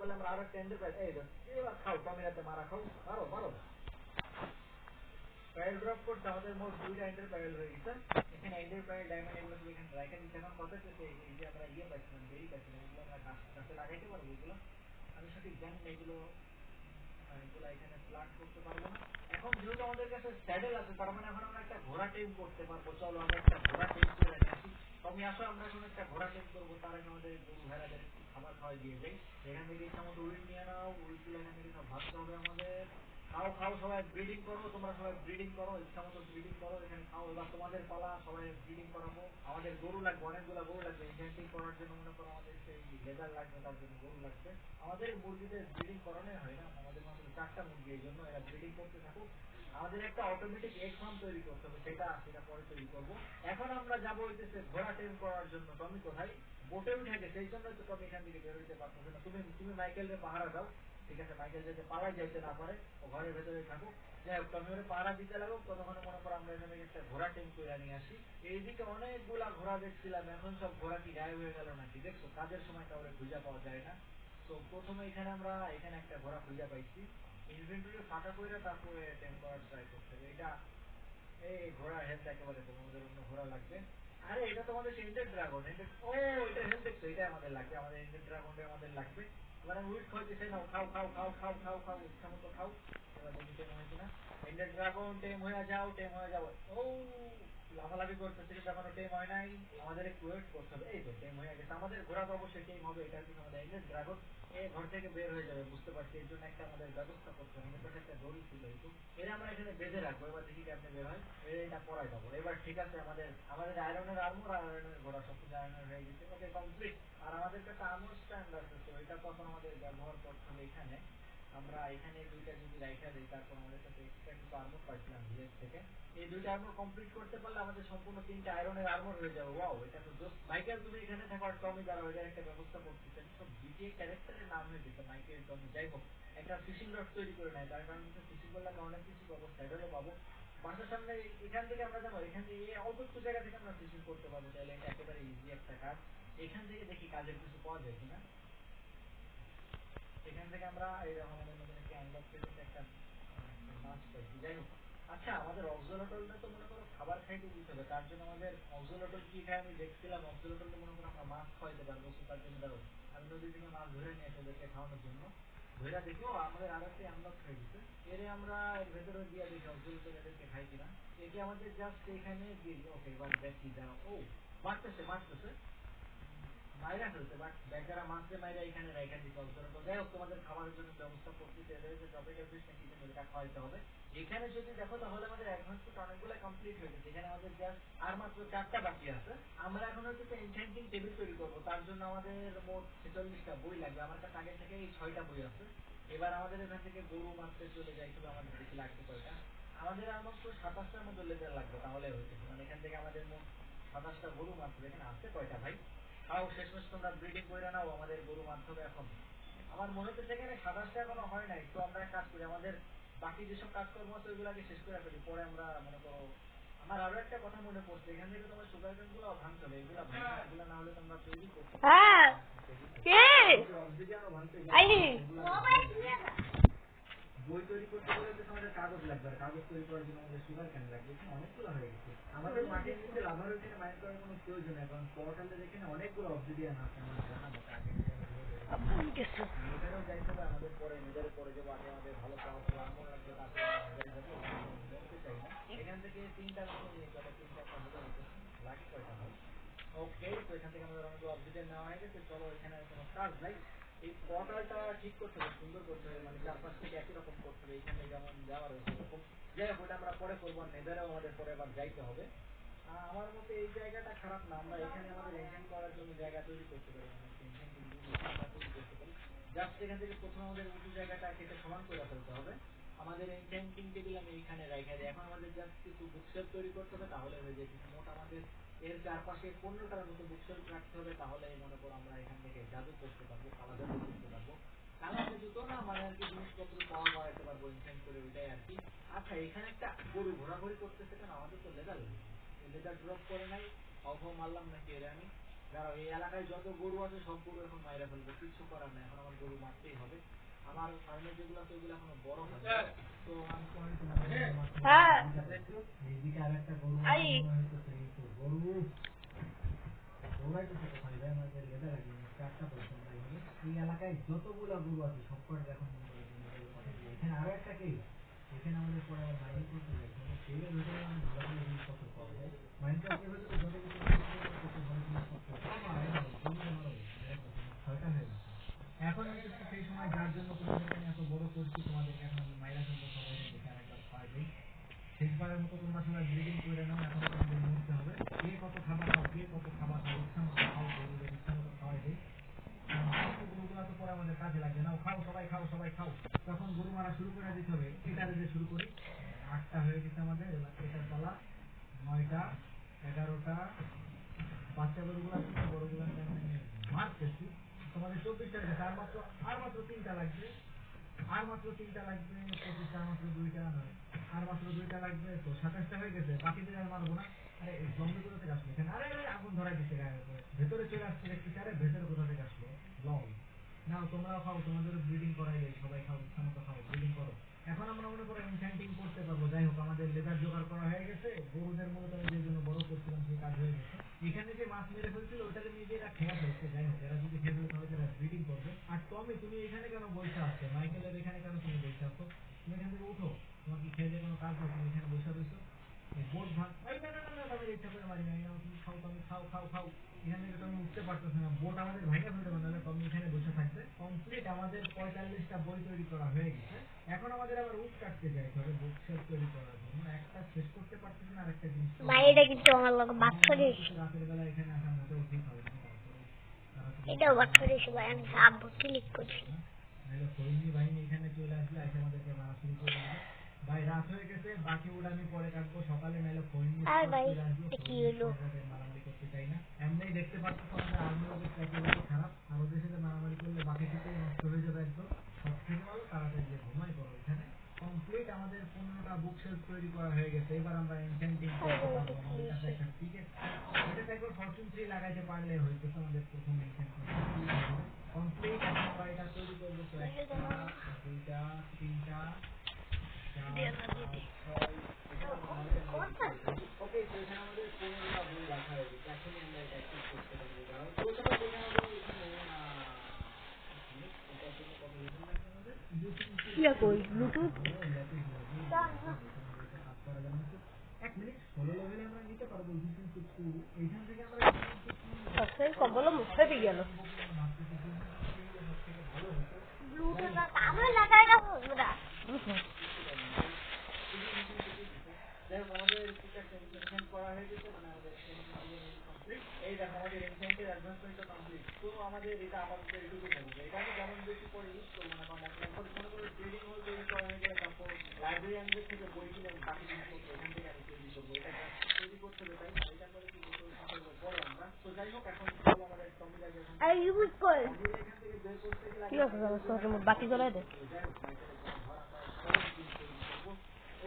পারলে আমরা আরো একটা এন্টারপ্রাইজ এই দেখো এবার খাও টমিনাতে মারা খাও মারো মারো প্যারেল ড্রপ করতে আমাদের মোট দুইটা এন্টারপ্রাইজ হয়ে গেছে এখানে এন্টারপ্রাইজ ডায়মন্ড এগুলো সব এখানে রাইখা দিতে এখন কথা হচ্ছে এই যে আমরা পাইছিলাম বেরি পাইছিলাম এগুলো আমরা কাছে লাগাইতে পারবো এগুলো আমি সঠিক জানি না এগুলো এগুলো এখানে প্লান্ট করতে পারবো না এখন যেহেতু আমাদের কাছে স্যাডেল আছে তার মানে এখন আমরা একটা ঘোড়া টেম করতে পারবো চলো আমরা একটা ঘোড়া টেম করে রাখি তুমি আসো আমরা এখন একটা ঘোড়া টেম করবো তার আগে আমাদের গরু ভেড়াদের খাবার খাওয়াই দিয়ে যাই এখান থেকে ইচ্ছা মতো উইল নিয়ে নাও উইলগুলো এখান থেকে সব ভাবতে হবে আমাদের খাও খাও সবাই ব্রিডিং করো তোমরা সবাই ব্রিডিং করো ইচ্ছা মতো ব্রিডিং করো এখানে খাও এবার তোমাদের পালা সবাই ব্রিডিং করাবো আমাদের গরু লাগবে অনেকগুলো গরু লাগবে ইনভেন্টিং করার জন্য মনে করো আমাদের সেই লেদার লাগবে তার জন্য গরু লাগবে আমাদের মুরগিদের ব্রিডিং করানোই হয় না আমাদের মাত্র 4টা মুরগি এই জন্য এরা ব্রিডিং করতে থাকুক আমাদের একটা অটোমেটিক এগ ফার্ম তৈরি করতে হবে সেটা পরে তৈরি করবো এখন আমরা যাবো হইতেছে ঘোড়া টেম করার জন্য টমি কোথায় বোটে উঠে গেছে সেই জন্য তো টমি এখান থেকে বের হইতে পারতেছে না তুমি মাইকেলের পাহারা দাও ঠিক আছে মাইকেল যাতে পালাই যাইতে না পারে ও ঘরের ভেতরে থাকুক যাই হোক টমি ওরে পাহারা দিতে লাগুক ততক্ষণে মনে করো আমরা এখানে একটা ঘোড়া টেম করে নিয়ে আসি এইদিকে অনেকগুলা ঘোড়া দেখছিলাম এখন সব ঘোড়া কি গায়েব হয়ে গেল নাকি দেখছো কাজের সময় কাউরে খুঁজে পাওয়া যায় না তো প্রথমে এখানে আমরা এখানে একটা ঘোড়া খুঁজে পাইছি ইনভেন্টরি ফাঁকা করে তারপরে টেম করার ট্রাই করতে হবে এটা এই ঘোড়া হেলথ একেবারে তোমাদের অন্য ঘোড়া লাগবে আরে এটা তোমাদের এন্ডেড ড্রাগন ও এটা হেলথ দেখছো এটা আমাদের লাগবে আমাদের এন্ডেড ড্রাগনটা আমাদের লাগবে এবার আমি উইট খাইতেছি না খাও খাও খাও খাও খাও খাও ইচ্ছা মতো খাও এবার দেখি টেম হয় কিনা এন্ডেড ড্রাগন টেম হয়ে যাও ও লাফালাফি করতেছে কিন্তু এখনো টেম হয় নাই আমাদের একটু ওয়েট করতে হবে এই তো টেম হয়ে গেছে আমাদের ঘোড়া তো অবশ্যই টেম হবে এটা কিন্তু আমাদের এন্ডেড ড্রাগন ঘর থেকে বের হয়ে যাবে বুঝতে পারছি এর জন্য একটা আমাদের ব্যবস্থা করতে হবে আমাদের কাছে একটা দড়ি ছিল একটু এরা আমরা এখানে বেঁধে রাখবো এবার দেখি কেমনে বের হয় এটা পরাই দেবো এবার ঠিক আছে আমাদের আয়রনের আর্মর আর আয়রনের ঘোড়া সবকিছু আয়রনের হয়ে গেছে ওকে কমপ্লিট আর আমাদের কাছে আর্মর স্ট্যান্ড আছে তো এটা তখন আমাদের ব্যবহার করতে হবে এখানে আমরা এখানে দুইটা যদি রাইখা দিই তারপর আমাদের কাছে এক্সট্রা কিছু আর্মর পাইছিলাম ভিলেজ থেকে এই দুইটা আর্মর কমপ্লিট করতে পারলে আমাদের সম্পূর্ণ 3টা আয়রনের আর্মর হয়ে যাবে ওয়াও এটা তো জোস মাইকেল তুমি এখানে থাকো আর টমি দ্বারা ওইটার একটা ব্যবস্থা করতেছেন সব বিটিএ ক্যারেক্টারের নাম হয়ে দিচ্ছে মাইকেল টমি যাই হোক একটা ফিশিং রড তৈরি করে নেয় তার কারণে ফিশিং করলে আমরা অনেক কিছু পাবো স্যাডেলও পাবো বাসার সামনে এখান থেকে আমরা যাবো এখান থেকে অল্প একটু জায়গা থেকে আমরা ফিশিং করতে পারবো তাহলে এটা একেবারে ইজি একটা কাজ এখান থেকে দেখি কাজের কিছু পাওয়া যায় কিনা এখান থেকে আমরা এরকম আমাদের মধ্যে একটি আনলক পেতে একটা মাছ পাইছি যাই হোক আচ্ছা আমাদের অক্সোলটলটা তো মনে করো খাবার খাইতে দিতে হবে তার জন্য আমাদের অক্সোলটল কি খায় আমি দেখছিলাম অক্সোলটল মনে করো আমরা মাছ খাওয়াইতে পারবো তার জন্য ধরো আমি নদী থেকে মাছ ধরে নিয়ে এসে ওদেরকে খাওয়ানোর জন্য ধরে দেখো আমাদের আরো একটি আনলক হয়ে গেছে এর আমরা এর ভেতরে দিয়ে দেখি অক্সোলটল এদেরকে খাই কিনা একে আমাদের জাস্ট এখানে দিয়ে ওকে এবার দেখি দাও ও মারতেছে মাইরা ফেলছে বাট বেচারা মাছকে মাইরা এখানে রেখে দিতে হবে তো যাই হোক তোমাদের খাবারের জন্য ব্যবস্থা করতেছে এদের যে টপিক্যাল ফিশ নাকি এটা খাওয়াইতে হবে এখানে যদি দেখো তাহলে আমাদের অ্যাডভান্স তো অনেকগুলো কমপ্লিট হয়ে গেছে এখানে আমাদের জাস্ট আর মাত্র 4টা বাকি আছে আমরা এখন হচ্ছে এনচেন্টিং টেবিল তৈরি করবো তার জন্য আমাদের মোট 46টা বই লাগবে আমার কাছে আগে থেকে এই 6টা বই আছে এবার আমাদের এখান থেকে গরু মারতে চলে যাই তবে আমাদের বেশি লাগবে কয়টা আমাদের আর মাত্র 27টার মতো লেজার লাগবে তাহলে হচ্ছে মানে এখান থেকে আমাদের মোট 27টা গরু মারতে এখানে আছে কয়টা ভাই খাও শেষমেশ তোমরা ব্রিডিং করে নাও আমাদের গরু মারতে হবে এখন আমার মনে হচ্ছে সেখানে 27টা এখনো হয় নাই তো আমরা এক কাজ করি আমাদের বাকি যেসব কাজকর্ম আছে ওইগুলো আগে শেষ করে ফেলি পরে আমরা মনে করো আমার আরো একটা কথা মনে পড়ছে এখান থেকে তোমার সুগার কেন গুলো ভাঙতে হবে এগুলো এগুলো না হলে তোমরা তৈরি করতে হ্যাঁ কে অক্সিজেনও ভাঙতে আইনি বই তৈরি করতে গেলে তো আমাদের কাগজ লাগবে আর কাগজ তৈরি করার জন্য আমাদের সুগার কেন লাগবে অনেকগুলো হয়ে গেছে আমাদের মাটির নিচে লাভার ওইখানে মাইন করার কোনো প্রয়োজন নেই কারণ পোর্টালে এখানে অনেকগুলো অবসিডিয়ান আছে আমার জানা মতো আগে নেদারেও যাইতে হবে আমাদের পরে নেদারে পরে যাবো আগে আমাদের ভালো পাওয়ারফুল আর্মর লাগবে তারপরে আমরা নেদারে যাবো বলতে চাই না এখান থেকে 3টার মতো নিয়ে যাবে 3-4টা হলে লাগে কয়টা হয় ওকে তো এখান থেকে আমাদের অনেকগুলো অবসিডিয়ান নেওয়া হয়ে গেছে চলো এখানে কোনো কাজ নাই এই পোর্টালটা ঠিক করতে হবে সুন্দর করতে হবে মানে চারপাশ থেকে একই রকম করতে হবে এখানে যেমন দেওয়া রয়েছে এরকম যাই হোক ওটা আমরা পরে করবো নেদারেও আমাদের পরে আবার যাইতে হবে আমার মতে এই জায়গাটা খারাপ না আমরা এখানে আমাদের এনচেন্ট করার জন্য জায়গা তৈরি করতে পারি জাস্ট এখান থেকে প্রথমে আমাদের উঁচু জায়গাটা কেটে সমান করে ফেলতে হবে আমাদের এনচেন্টিং টেবিল আমি এইখানে রেখে দিই এখন আমাদের জাস্ট কিছু বুকশেলফ তৈরি করতে হবে তাহলে হয়ে যায় কিছু মোট আমাদের এর চারপাশে 15টার মতো বুকশেলফ রাখতে হবে তাহলে মনে করো আমরা এখান থেকে জাদু করতে পারবো কালা জাদু করতে পারবো কালা জাদু না মানে আর কি জিনিসপত্র পাওয়া বাড়াতে পারবো ইনফেন্ট করে ওইটাই আর কি আচ্ছা এখানে একটা গরু ঘোরাঘুরি করতেছে কেন আমাদের তো লেদার ড্রপ করে নাই অফ মারলাম নাকি এর আমি দাঁড়াও, এই এলাকায় যত গরু আছে সব গরু এখন মাইরা ফেলবো, কিচ্ছু করার নাই, এখন আমার গরু মারতেই হবে। আমার ফার্মে যেগুলো আছে ওগুলো এখনো বড় হয় না, তো আমি তোমাদের হ্যাঁ এইদিকে আর একটা গরু আই গরু দৌড়াইতেছে কোথায় যায়, আমাদের লেদা লাগে চারটা পর্যন্ত এই এলাকায় যতগুলো গরু আছে সব করে এখন এখানে আরো একটা কি এখানে আমাদের পরে আবার মাইনিং করতে যাই, তেলের ভিতরে আমি ভালো ভালো জিনিসপত্র পাবো, মাইনক্রাফটের ভিতরে যত কিছু করতে ভালো জিনিসপত্র ছয়টা হয়ে গেছে। এখন হচ্ছে সেই সময় যার জন্য তোমাদেরকে আমি এত বড় করছি, তোমাদেরকে এখন আমি মাইরা ফেলবো সবাই দেখে আরেকবার পারবেই। শেষবারের মতো তোমরা সবাই ব্রিডিং করে নাও, এখন তোমাদের মরতে হবে। কে কত খাবার খাও, কে কত খাবার খাও, ইচ্ছা মতো খাও, গরুদের ইচ্ছা মতো খাওয়াই দেয়। গরুগুলা তো পরে আমাদের কাজে লাগবে না, খাও সবাই খাও সবাই খাও। তখন গরু মারা শুরু করে দিতে হবে, এটা দিয়ে শুরু করি। 8টা হয়ে গেছে আমাদের, এবার এটার পালা 9টা 11টা। বাচ্চা গরুগুলা ছোট গরুগুলা মারতেছি, তোমাদের 24টা হয়ে গেছে, আর মাত্র 3টা লাগবে, আর মাত্র 3টা লাগবে, 25টা আর মাত্র 2টা নয়, আর মাত্র 2টা লাগবে, তো 27টা হয়ে গেছে। বাকিদের আর মারবো না। আরে এই জঙ্গল কোথা থেকে আসলো এখানে? আরে আরে আগুন ধরাই দিচ্ছে গায়ের উপরে, ভেতরে চলে আসছে দেখছি। আরে ভেতরে কোথা থেকে আসলো? লল। নাও তোমরাও খাও, তোমাদেরও ব্রিডিং করাই যায়, সবাই খাও, ইচ্ছা মতো খাও, ব্রিডিং করো। এখন আমরা মনে করো এনচ্যান্টিং করতে পারবো। যাই হোক, আমাদের লেদার জোগাড় করা হয়ে গেছে, গরুদের মূলত আমি যে জন্য বড় করছিলাম সেই কাজ হয়ে গেছে। এখানে যে মাছ মেরে ফেলছিল ওটাকে নিজেরা খেয়ে ফেলছে। যাই হোক, এরা যদি খেয়ে ফেলে তাহলে তারা ব্রিডিং করবে। আর টমি, তুমি এখানে কেন বসে আসছো? মাইকেলের এখানে কেন তুমি বসে আসছো? তুমি এখান থেকে উঠো, তোমার কি খেয়ে দিয়ে কোনো কাজ নেই? তুমি এখানে বসে রয়েছো, বোট ভাগ। এই না না না না, আমি ইচ্ছা করে মারি নাই, তুমি খাও, তুমি খাও খাও খাও। এখান থেকে তুমি উঠতে পারতেছো না, বোট আমাদের ভাঙা ফেলতে পারবে না, তুমি এখানে বসে থাকবে। কমপ্লিট আমাদের 45টা বই তৈরি করা হয়ে গেছে। এখন আমাদের আবার উড কাটতে যাইতে হবে বুক শেলফ তৈরি করার জন্য। একটা শেষ করতে পারতেছি না, আরেকটা জিনিস মাইটা কিন্তু আমার লগে বাদ করিস, রাতের বেলা এখানে আসা মোটেও ঠিক হবে না। এটাও বাদ করিস ভাই, আমি আব্বু ক্লিক করছি। নাহলে ফৈনি বাহিনী এখানে চলে আসলে এসে আমাদেরকে মারা শুরু করে দেবে। ভাই রাত হয়ে গেছে, বাকি উড আমি পরে কাটবো সকালে, নাহলে ফৈনি আর ভাই চলে আসবে। এটা কি হলো? মারামারি করতে চাই না। এমনিই দেখতে পাচ্ছ আমাদের আর্মির ওদের একেবারে খারাপ, আর ওদের সাথে মারামারি করলে বাকিটুকুই নষ্ট হয়ে যাবে একদম। সব থেকে ভালো তাড়াতাড়ি গিয়ে ঘুমাই পড়ো। এখানে কমপ্লিট আমাদের 15টা বুক শেলফ তৈরি করা হয়ে গেছে। এবার আমরা এনচ্যান্টিং করতে পারবো। আমাদের কাছে একটা টিকেট, এটা একবার ফরচুন 3 লাগাইতে পারলে হইতো আমাদের প্রথম এনচ্যান্টিং কমপ্লিট। এখন আমরা এটা তৈরি করবো, তো 1টা 2টা 3টা 4 5 6, এখানে আমরা 9টা নিয়ে দিচ্ছি। ওকে, তো এখানে আমাদের 15টা বই রাখা হয়ে গেছে, এখনই আমরা এটা অ্যাক্টিভ করতে পারবো। দাঁড়াও, তো সবাই দেখে আমাদের এখানে এটার জন্য কত রেটিং লাগবে আমাদের? ইয়া কই ব্লুটুথ? কাজ করা যাবে না। 1 মিনিট, 16 লেভেলে আমরা নিতে পারবো এইখান থেকে আমরা সবসময় কবলো মুখে দিয়ে গেল। ভাবতেছি সব থেকে ভালো হতো। ব্লুটুথ আমার লাগাই না বন্ধুরা। যাই হোক, আমাদের এনহ্যান্স করা হয়ে গেছে, মানে আমাদের কমপ্লিট। এই দেখো আমাদের এনহ্যান্সের অ্যাডভান্সমেন্টও কমপ্লিট। তো আমাদের এটা আপাতত এটুকুই থাকবে। এটা আমি যেমন বেশি পরে ইউজ করবো না, কারণ এখন মনে করো ট্রেডিং হল তৈরি করা হয়ে গেলে তারপর লাইব্রেরিয়ানদের থেকে বই কিনে বাকি জিনিসপত্র এখান থেকে আমি তৈরি করবো। এটা তৈরি করতে হবে, তাই না? এটা করে কি করতে হবে বড় আমরা। তো যাই হোক, এখন চলো আমাদের টপিক এখান আর ইউজ কর থেকে বের করতে গেলে ঠিক আছে, বাকি জ্বলাই দে। যাই হোক, আমরা তৈরি করবো।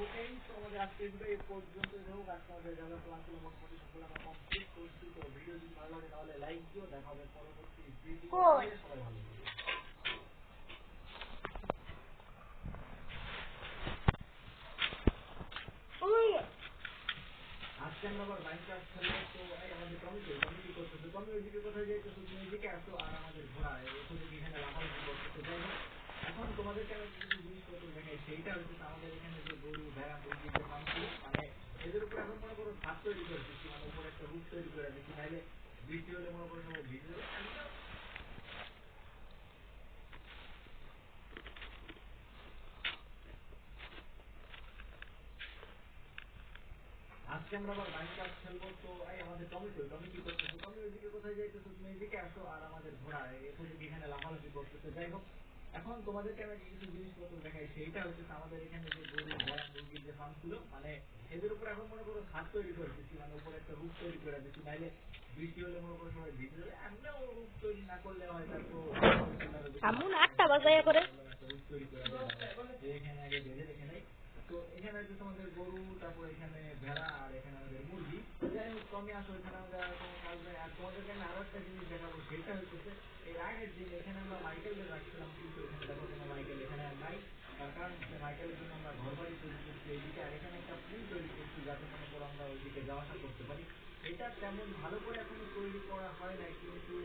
ওকে, তো আমাদের আজকে এই পর্যন্ত হোক। আজকে আমাদের যা যা প্ল্যান ছিল মোটামুটি সবগুলো আমরা কমপ্লিট করছি। তো ভিডিও যদি ভালো লাগে তাহলে লাইক দিও। দেখা হবে পরবর্তী ভিডিও। কই সবাই ভালো থাকবে। ওই আজকে আমরা আবার মাইনক্রাফট খেলবো। তো এই আমাদের টমি কি করতেছে? টমি ওইদিকে কোথায় যাইতেছো? তুমি এদিকে আসো, আর আমাদের ঘোড়া এসে দেখি এখানে লাফালাফি করতেছে। যাই হোক, এখন তোমাদেরকে আমি কিছু জিনিসপত্র দেখাই। সেইটা হচ্ছে আমাদের এখানে যে গরু ভেড়া মুরগির যে ফার্ম ছিল, মানে এদের উপর এখন মনে করো ছাদ তৈরি করে দিচ্ছি, মানে উপরে একটা রূপ তৈরি করে দিচ্ছি। নাইলে বৃষ্টি হলে মনে করো সবাই ভিজে যাবে। আজকে আমরা আবার মাইনক্রাফট খেলবো। তো এই আমাদের টমি কি করতেছে? টমি ওইদিকে কোথায় যাইতেছো? তুমি এদিকে আসো, আর আমাদের ঘোড়া এসে দেখি এখানে লাফালাফি করতেছে। যাই হোক, এখন তোমাদেরকে আমি কিছু জিনিসপত্র দেখাই। সেইটা হচ্ছে আমাদের এখানে যে গরু ভেড়া মুরগির যে ফার্ম ছিল, মানে এদের উপর এখন মনে করো ছাদ তৈরি করে দিচ্ছি, মানে উপরে একটা রূপ তৈরি করে দিচ্ছি। নাইলে বৃষ্টি হলে মনে করো সবাই ভিজে যাবে। এমনিও রূপ তৈরি না করলে হয়, তারপর এমন একটা বাজাইয়া করে একটা রূপ তৈরি করে দেওয়া এখানে আগে বেঁধে রেখে নেই। তো এখানে হচ্ছে আমাদের গরু, তারপর এখানে ভেড়া, আর এখানে আমাদের মুরগি। যাই হোক, তুমি আসো এখানে আমরা কোনো কাজ নেই। আর তোমাদেরকে আমি আরো একটা জিনিস দেখাবো, সেটা হচ্ছে এর আগের দিন এখানে আমরা মাইকেলদের রাখছিলাম, কিন্তু এখানে দেখো কোনো মাইকেল এখানে আর নাই। তার কারণ হচ্ছে মাইকেলের জন্য আমরা ঘর বাড়ি তৈরি করছি এইদিকে, আর এখানে একটা পুল তৈরি করছি যাতে মনে করো আমরা ওইদিকে যাওয়া আসা করতে পারি। এটা তেমন ভালো করে এখনো তৈরি করা হয় নাই, কিন্তু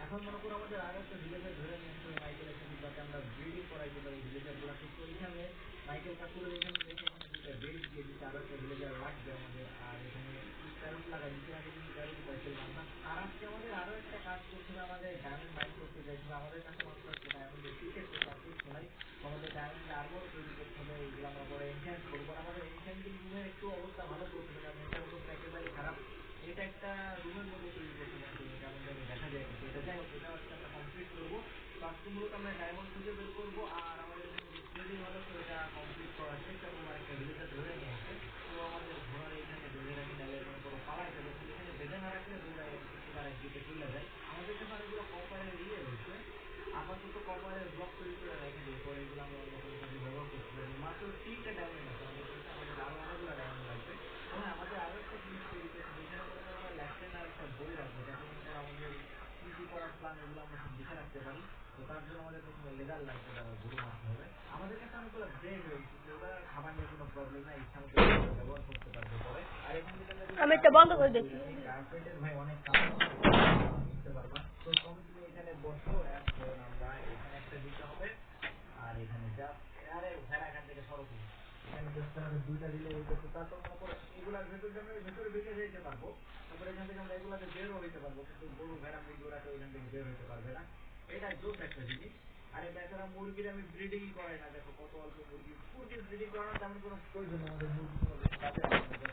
এখন মনে করো আমাদের আরো একটা ভিলেজার ধরে নিয়ে আসতে হবে মাইকেলের সাথে, যাতে আমরা ব্রিডিং করাইতে পারি ভিলেজার গুলাকে। তো এখানে মাইকেল কাকুরের এখানে দেখে এখানে দুইটা বেড দিয়ে দিচ্ছে, আরো একটা ভিলেজার লাগবে আমাদের। আর এখানে প্যারট লাগাই দিচ্ছে, আগে কিন্তু প্যারট পাইছিলাম আমরা। আর আজকে আমাদের আরো একটা কাজ করতে হবে, আমাদের ডায়মন্ড মাইন করতে চাইছিল। আমাদের কাছে মাত্র একটা ডায়মন্ডের টিকেট তো কিছু নাই, আমাদের ডায়মন্ড আরবো তৈরি করতে হবে। এইগুলো আমরা পরে এনহ্যান্স করবো। আমাদের এনহ্যান্সিং রুমের একটু অবস্থা ভালো করতে হবে, কারণ এটার অবস্থা একেবারে খারাপ। এটা একটা রুমের মতো তৈরি করতে হবে, কেমন যেন দেখা যায়, কিন্তু এটা যাই হোক, এটা হচ্ছে আমরা কমপ্লিট করবো। তো আজকে মূলত আমরা ডায়মন্ড খুঁজে বের করবো, আর আমাদের এখানে যে ট্রেডিং হলো তো এটা কমপ্লিট করার চেষ্টা করবো। একটা ভিলেজার ধরে নিয়ে আসে, তো আমাদের ঘোড়ার এখানে বেঁধে রাখি, নাহলে মনে করো পালাই যাবে, কিন্তু এখানে বেঁধে না রাখলে দৌড়ায় একেবারে একদিকে চলে যায়। আমাদের কাছে অনেকগুলো কপারের রয়েছে, আপাতত কপারের ব্লক তৈরি করে রেখে দিই, পরে এগুলো আমরা অন্য কোনো কাজে ব্যবহার করতে পারি। মাত্র 3টা ডায়মন্ড আছে আমাদের কাছে, আমাদের আরো অনেকগুলো ডায়মন্ড লাগবে। হ্যাঁ, আমাদের আরো একটা জিনিস তৈরি করতে হবে, এখানে মনে করো আমরা লেফটেন্ট আর একটা বই রাখবো, যাতে মনে করো আমাদের কি কি করার প্ল্যান এগুলো আমরা সব লিখে রাখতে পারি। তো তার জন্য আমাদের প্রথমে লেদার লাগবে, দ্বারা গরু মারতে হবে। আমাদের কাছে অনেকগুলো ব্রেড রয়েছে, তো ওগুলো খাবার নিয়ে কোনো প্রবলেম নাই, ইচ্ছা মতো ব্যবহার করতে পারবো পরে। আর এখান থেকে আমরা যদি আমি এটা বন্ধ করে দিচ্ছি। কার্পেটের ভাই অনেক কাপড় বুঝতে পারবা। তো তুমি এখানে বসো, এখন আমরা এখানে একটা দিতে হবে, আর এখানে জাস্ট আরে ভেড়া এখান থেকে সরো তুমি। এখানে জাস্ট আমাদের দুইটা দিলে হইতেছে। তারপর মনে করো এগুলার ভেতর দিয়ে আমরা ভেতরে ঢুকে যেতে পারবো, তারপরে এখান থেকে আমরা এগুলাতে বেরও হইতে পারবো, কিন্তু গরু ভেড়া মুরগি ওরা কেউ এখান থেকে বের হইতে পারবে না। এটা জোস একটা জিনিস। আর তাছাড়া মুরগির আমি ব্রিডিং করাই না, দেখো কত অল্প মুরগি। মুরগির ব্রিডিং করানোর তেমন কোনো প্রয়োজন নেই, আমাদের মুরগি কোনো বেশি কাজে লাগবে না,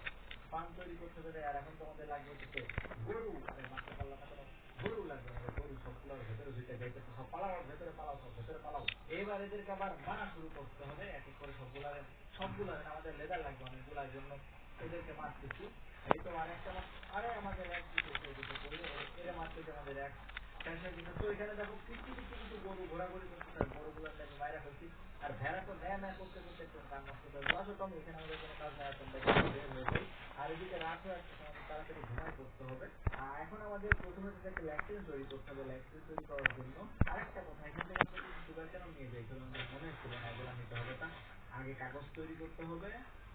ফার্ম তৈরি করতে হবে। আর এখন তো আমাদের লাগবে হচ্ছে গরু, আরে মারতে পারলাম না কেন, গরু লাগবে আমাদের। গরু সবগুলোর ভেতরে দুইটা যাইতেছে, সব পালাও, ভেতরে পালাও, সব ভেতরে পালাও। এবার এদেরকে আবার মারা শুরু করতে হবে এক এক করে সবগুলার আমাদের লেদার লাগবে অনেকগুলার জন্য, এদেরকে মারতেছি। এই তো আর একটা আরে আমাদের এক দিতেছে, এদিকে পড়ে এরা মারতেছে আমাদের এক টেনশন দিতে। তো এখানে দেখো পিচ্ছি পিচ্ছি কিছু গরু ঘোরাঘুরি করতেছে, আর গরুগুলোর আমি মাইরা ফেলছি। আর ভেড়া তো ম্যা করতে করতে একদম কান নষ্ট করে দিল। আসো তুমি, এখানে আমাদের কোনো কাজ নাই, তোমরা এখানে বের হয়ে যাই। আর এদিকে রাত হয়ে আসছে, আমাদের তাড়াতাড়ি ঘুমাই পড়তে হবে। আর এখন আমাদের প্রথমে একটা ল্যাট্রিন তৈরি করতে হবে। ল্যাট্রিন তৈরি করার জন্য আরেকটা কথা, এখান থেকে আমরা কিছু সুগার কেন নিয়ে যাই, কারণ আমার মনে ছিল না এগুলো নিতে হবে। তা আগে কাগজ তৈরি করতে হবে,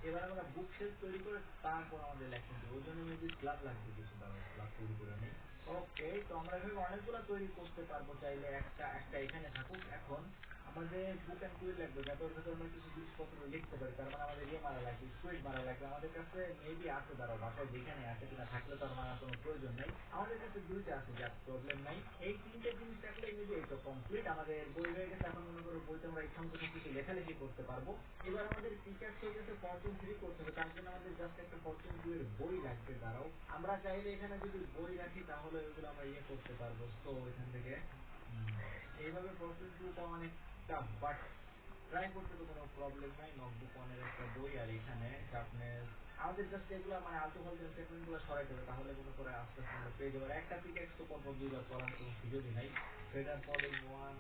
এবার আমরা বুক শেলফ তৈরি করে তারপর আমাদের ল্যাট্রিন তৈরি, ওই জন্য মেবি স্ল্যাব লাগবে কিছু, দাঁড়াও স্ল্যাব তৈরি করে নেই। ওকে, তো আমরা এখানে অনেকগুলো তৈরি করতে পারবো চাইলে, একটা একটা এখানে থাকুক। এখন আমাদের বুক অ্যান্ড কুইল লাগবে, যাতে ওর ভেতরে আমরা কিছু জিনিসপত্র লিখতে পারি। তার মানে আমাদের ইয়ে মারা লাগবে, স্কুইড মারা লাগবে। আমাদের কাছে মেবি আছে, দাঁড়াও বাসায় যেখানে আছে কিনা, থাকলে তো আর মারার কোনো প্রয়োজন নাই। আমাদের কাছে দুইটা আছে, যার প্রবলেম নাই। এই তিনটে জিনিস থাকলে মেবি এই তো কমপ্লিট, আমাদের বই হয়ে গেছে। এখন মনে করো বইতে আমরা ইচ্ছা মতো সবকিছু লেখালেখি করতে পারবো। এবার আমাদের টিচার হয়ে গেছে ফরচুন 3 করতে হবে, তার জন্য আমাদের জাস্ট একটা ফরচুন 2 এর বই লাগবে। দাঁড়াও, আমরা চাইলে এখানে যদি বই রাখি তাহলে ওইগুলো আমরা ইয়ে করতে পারবো। তো এখান থেকে এইভাবে ফরচুন 2 পাওয়া অনেক টাফ, বাট ট্রাই করতে তো কোনো প্রবলেম নাই। নোটবুক ওয়ানের একটা বই, আর এখানে শার্পনেস। আমাদের জাস্ট এগুলো মানে আলতু ফালতু স্টেটমেন্ট গুলো সরাইতে হবে, তাহলে মনে করে আস্তে আস্তে আমরা পেয়ে যাবো। একটা পিকেক্স তো পরপর দুইবার করার কোনো সুযোগই নাই। ফেডার ফলিং 1,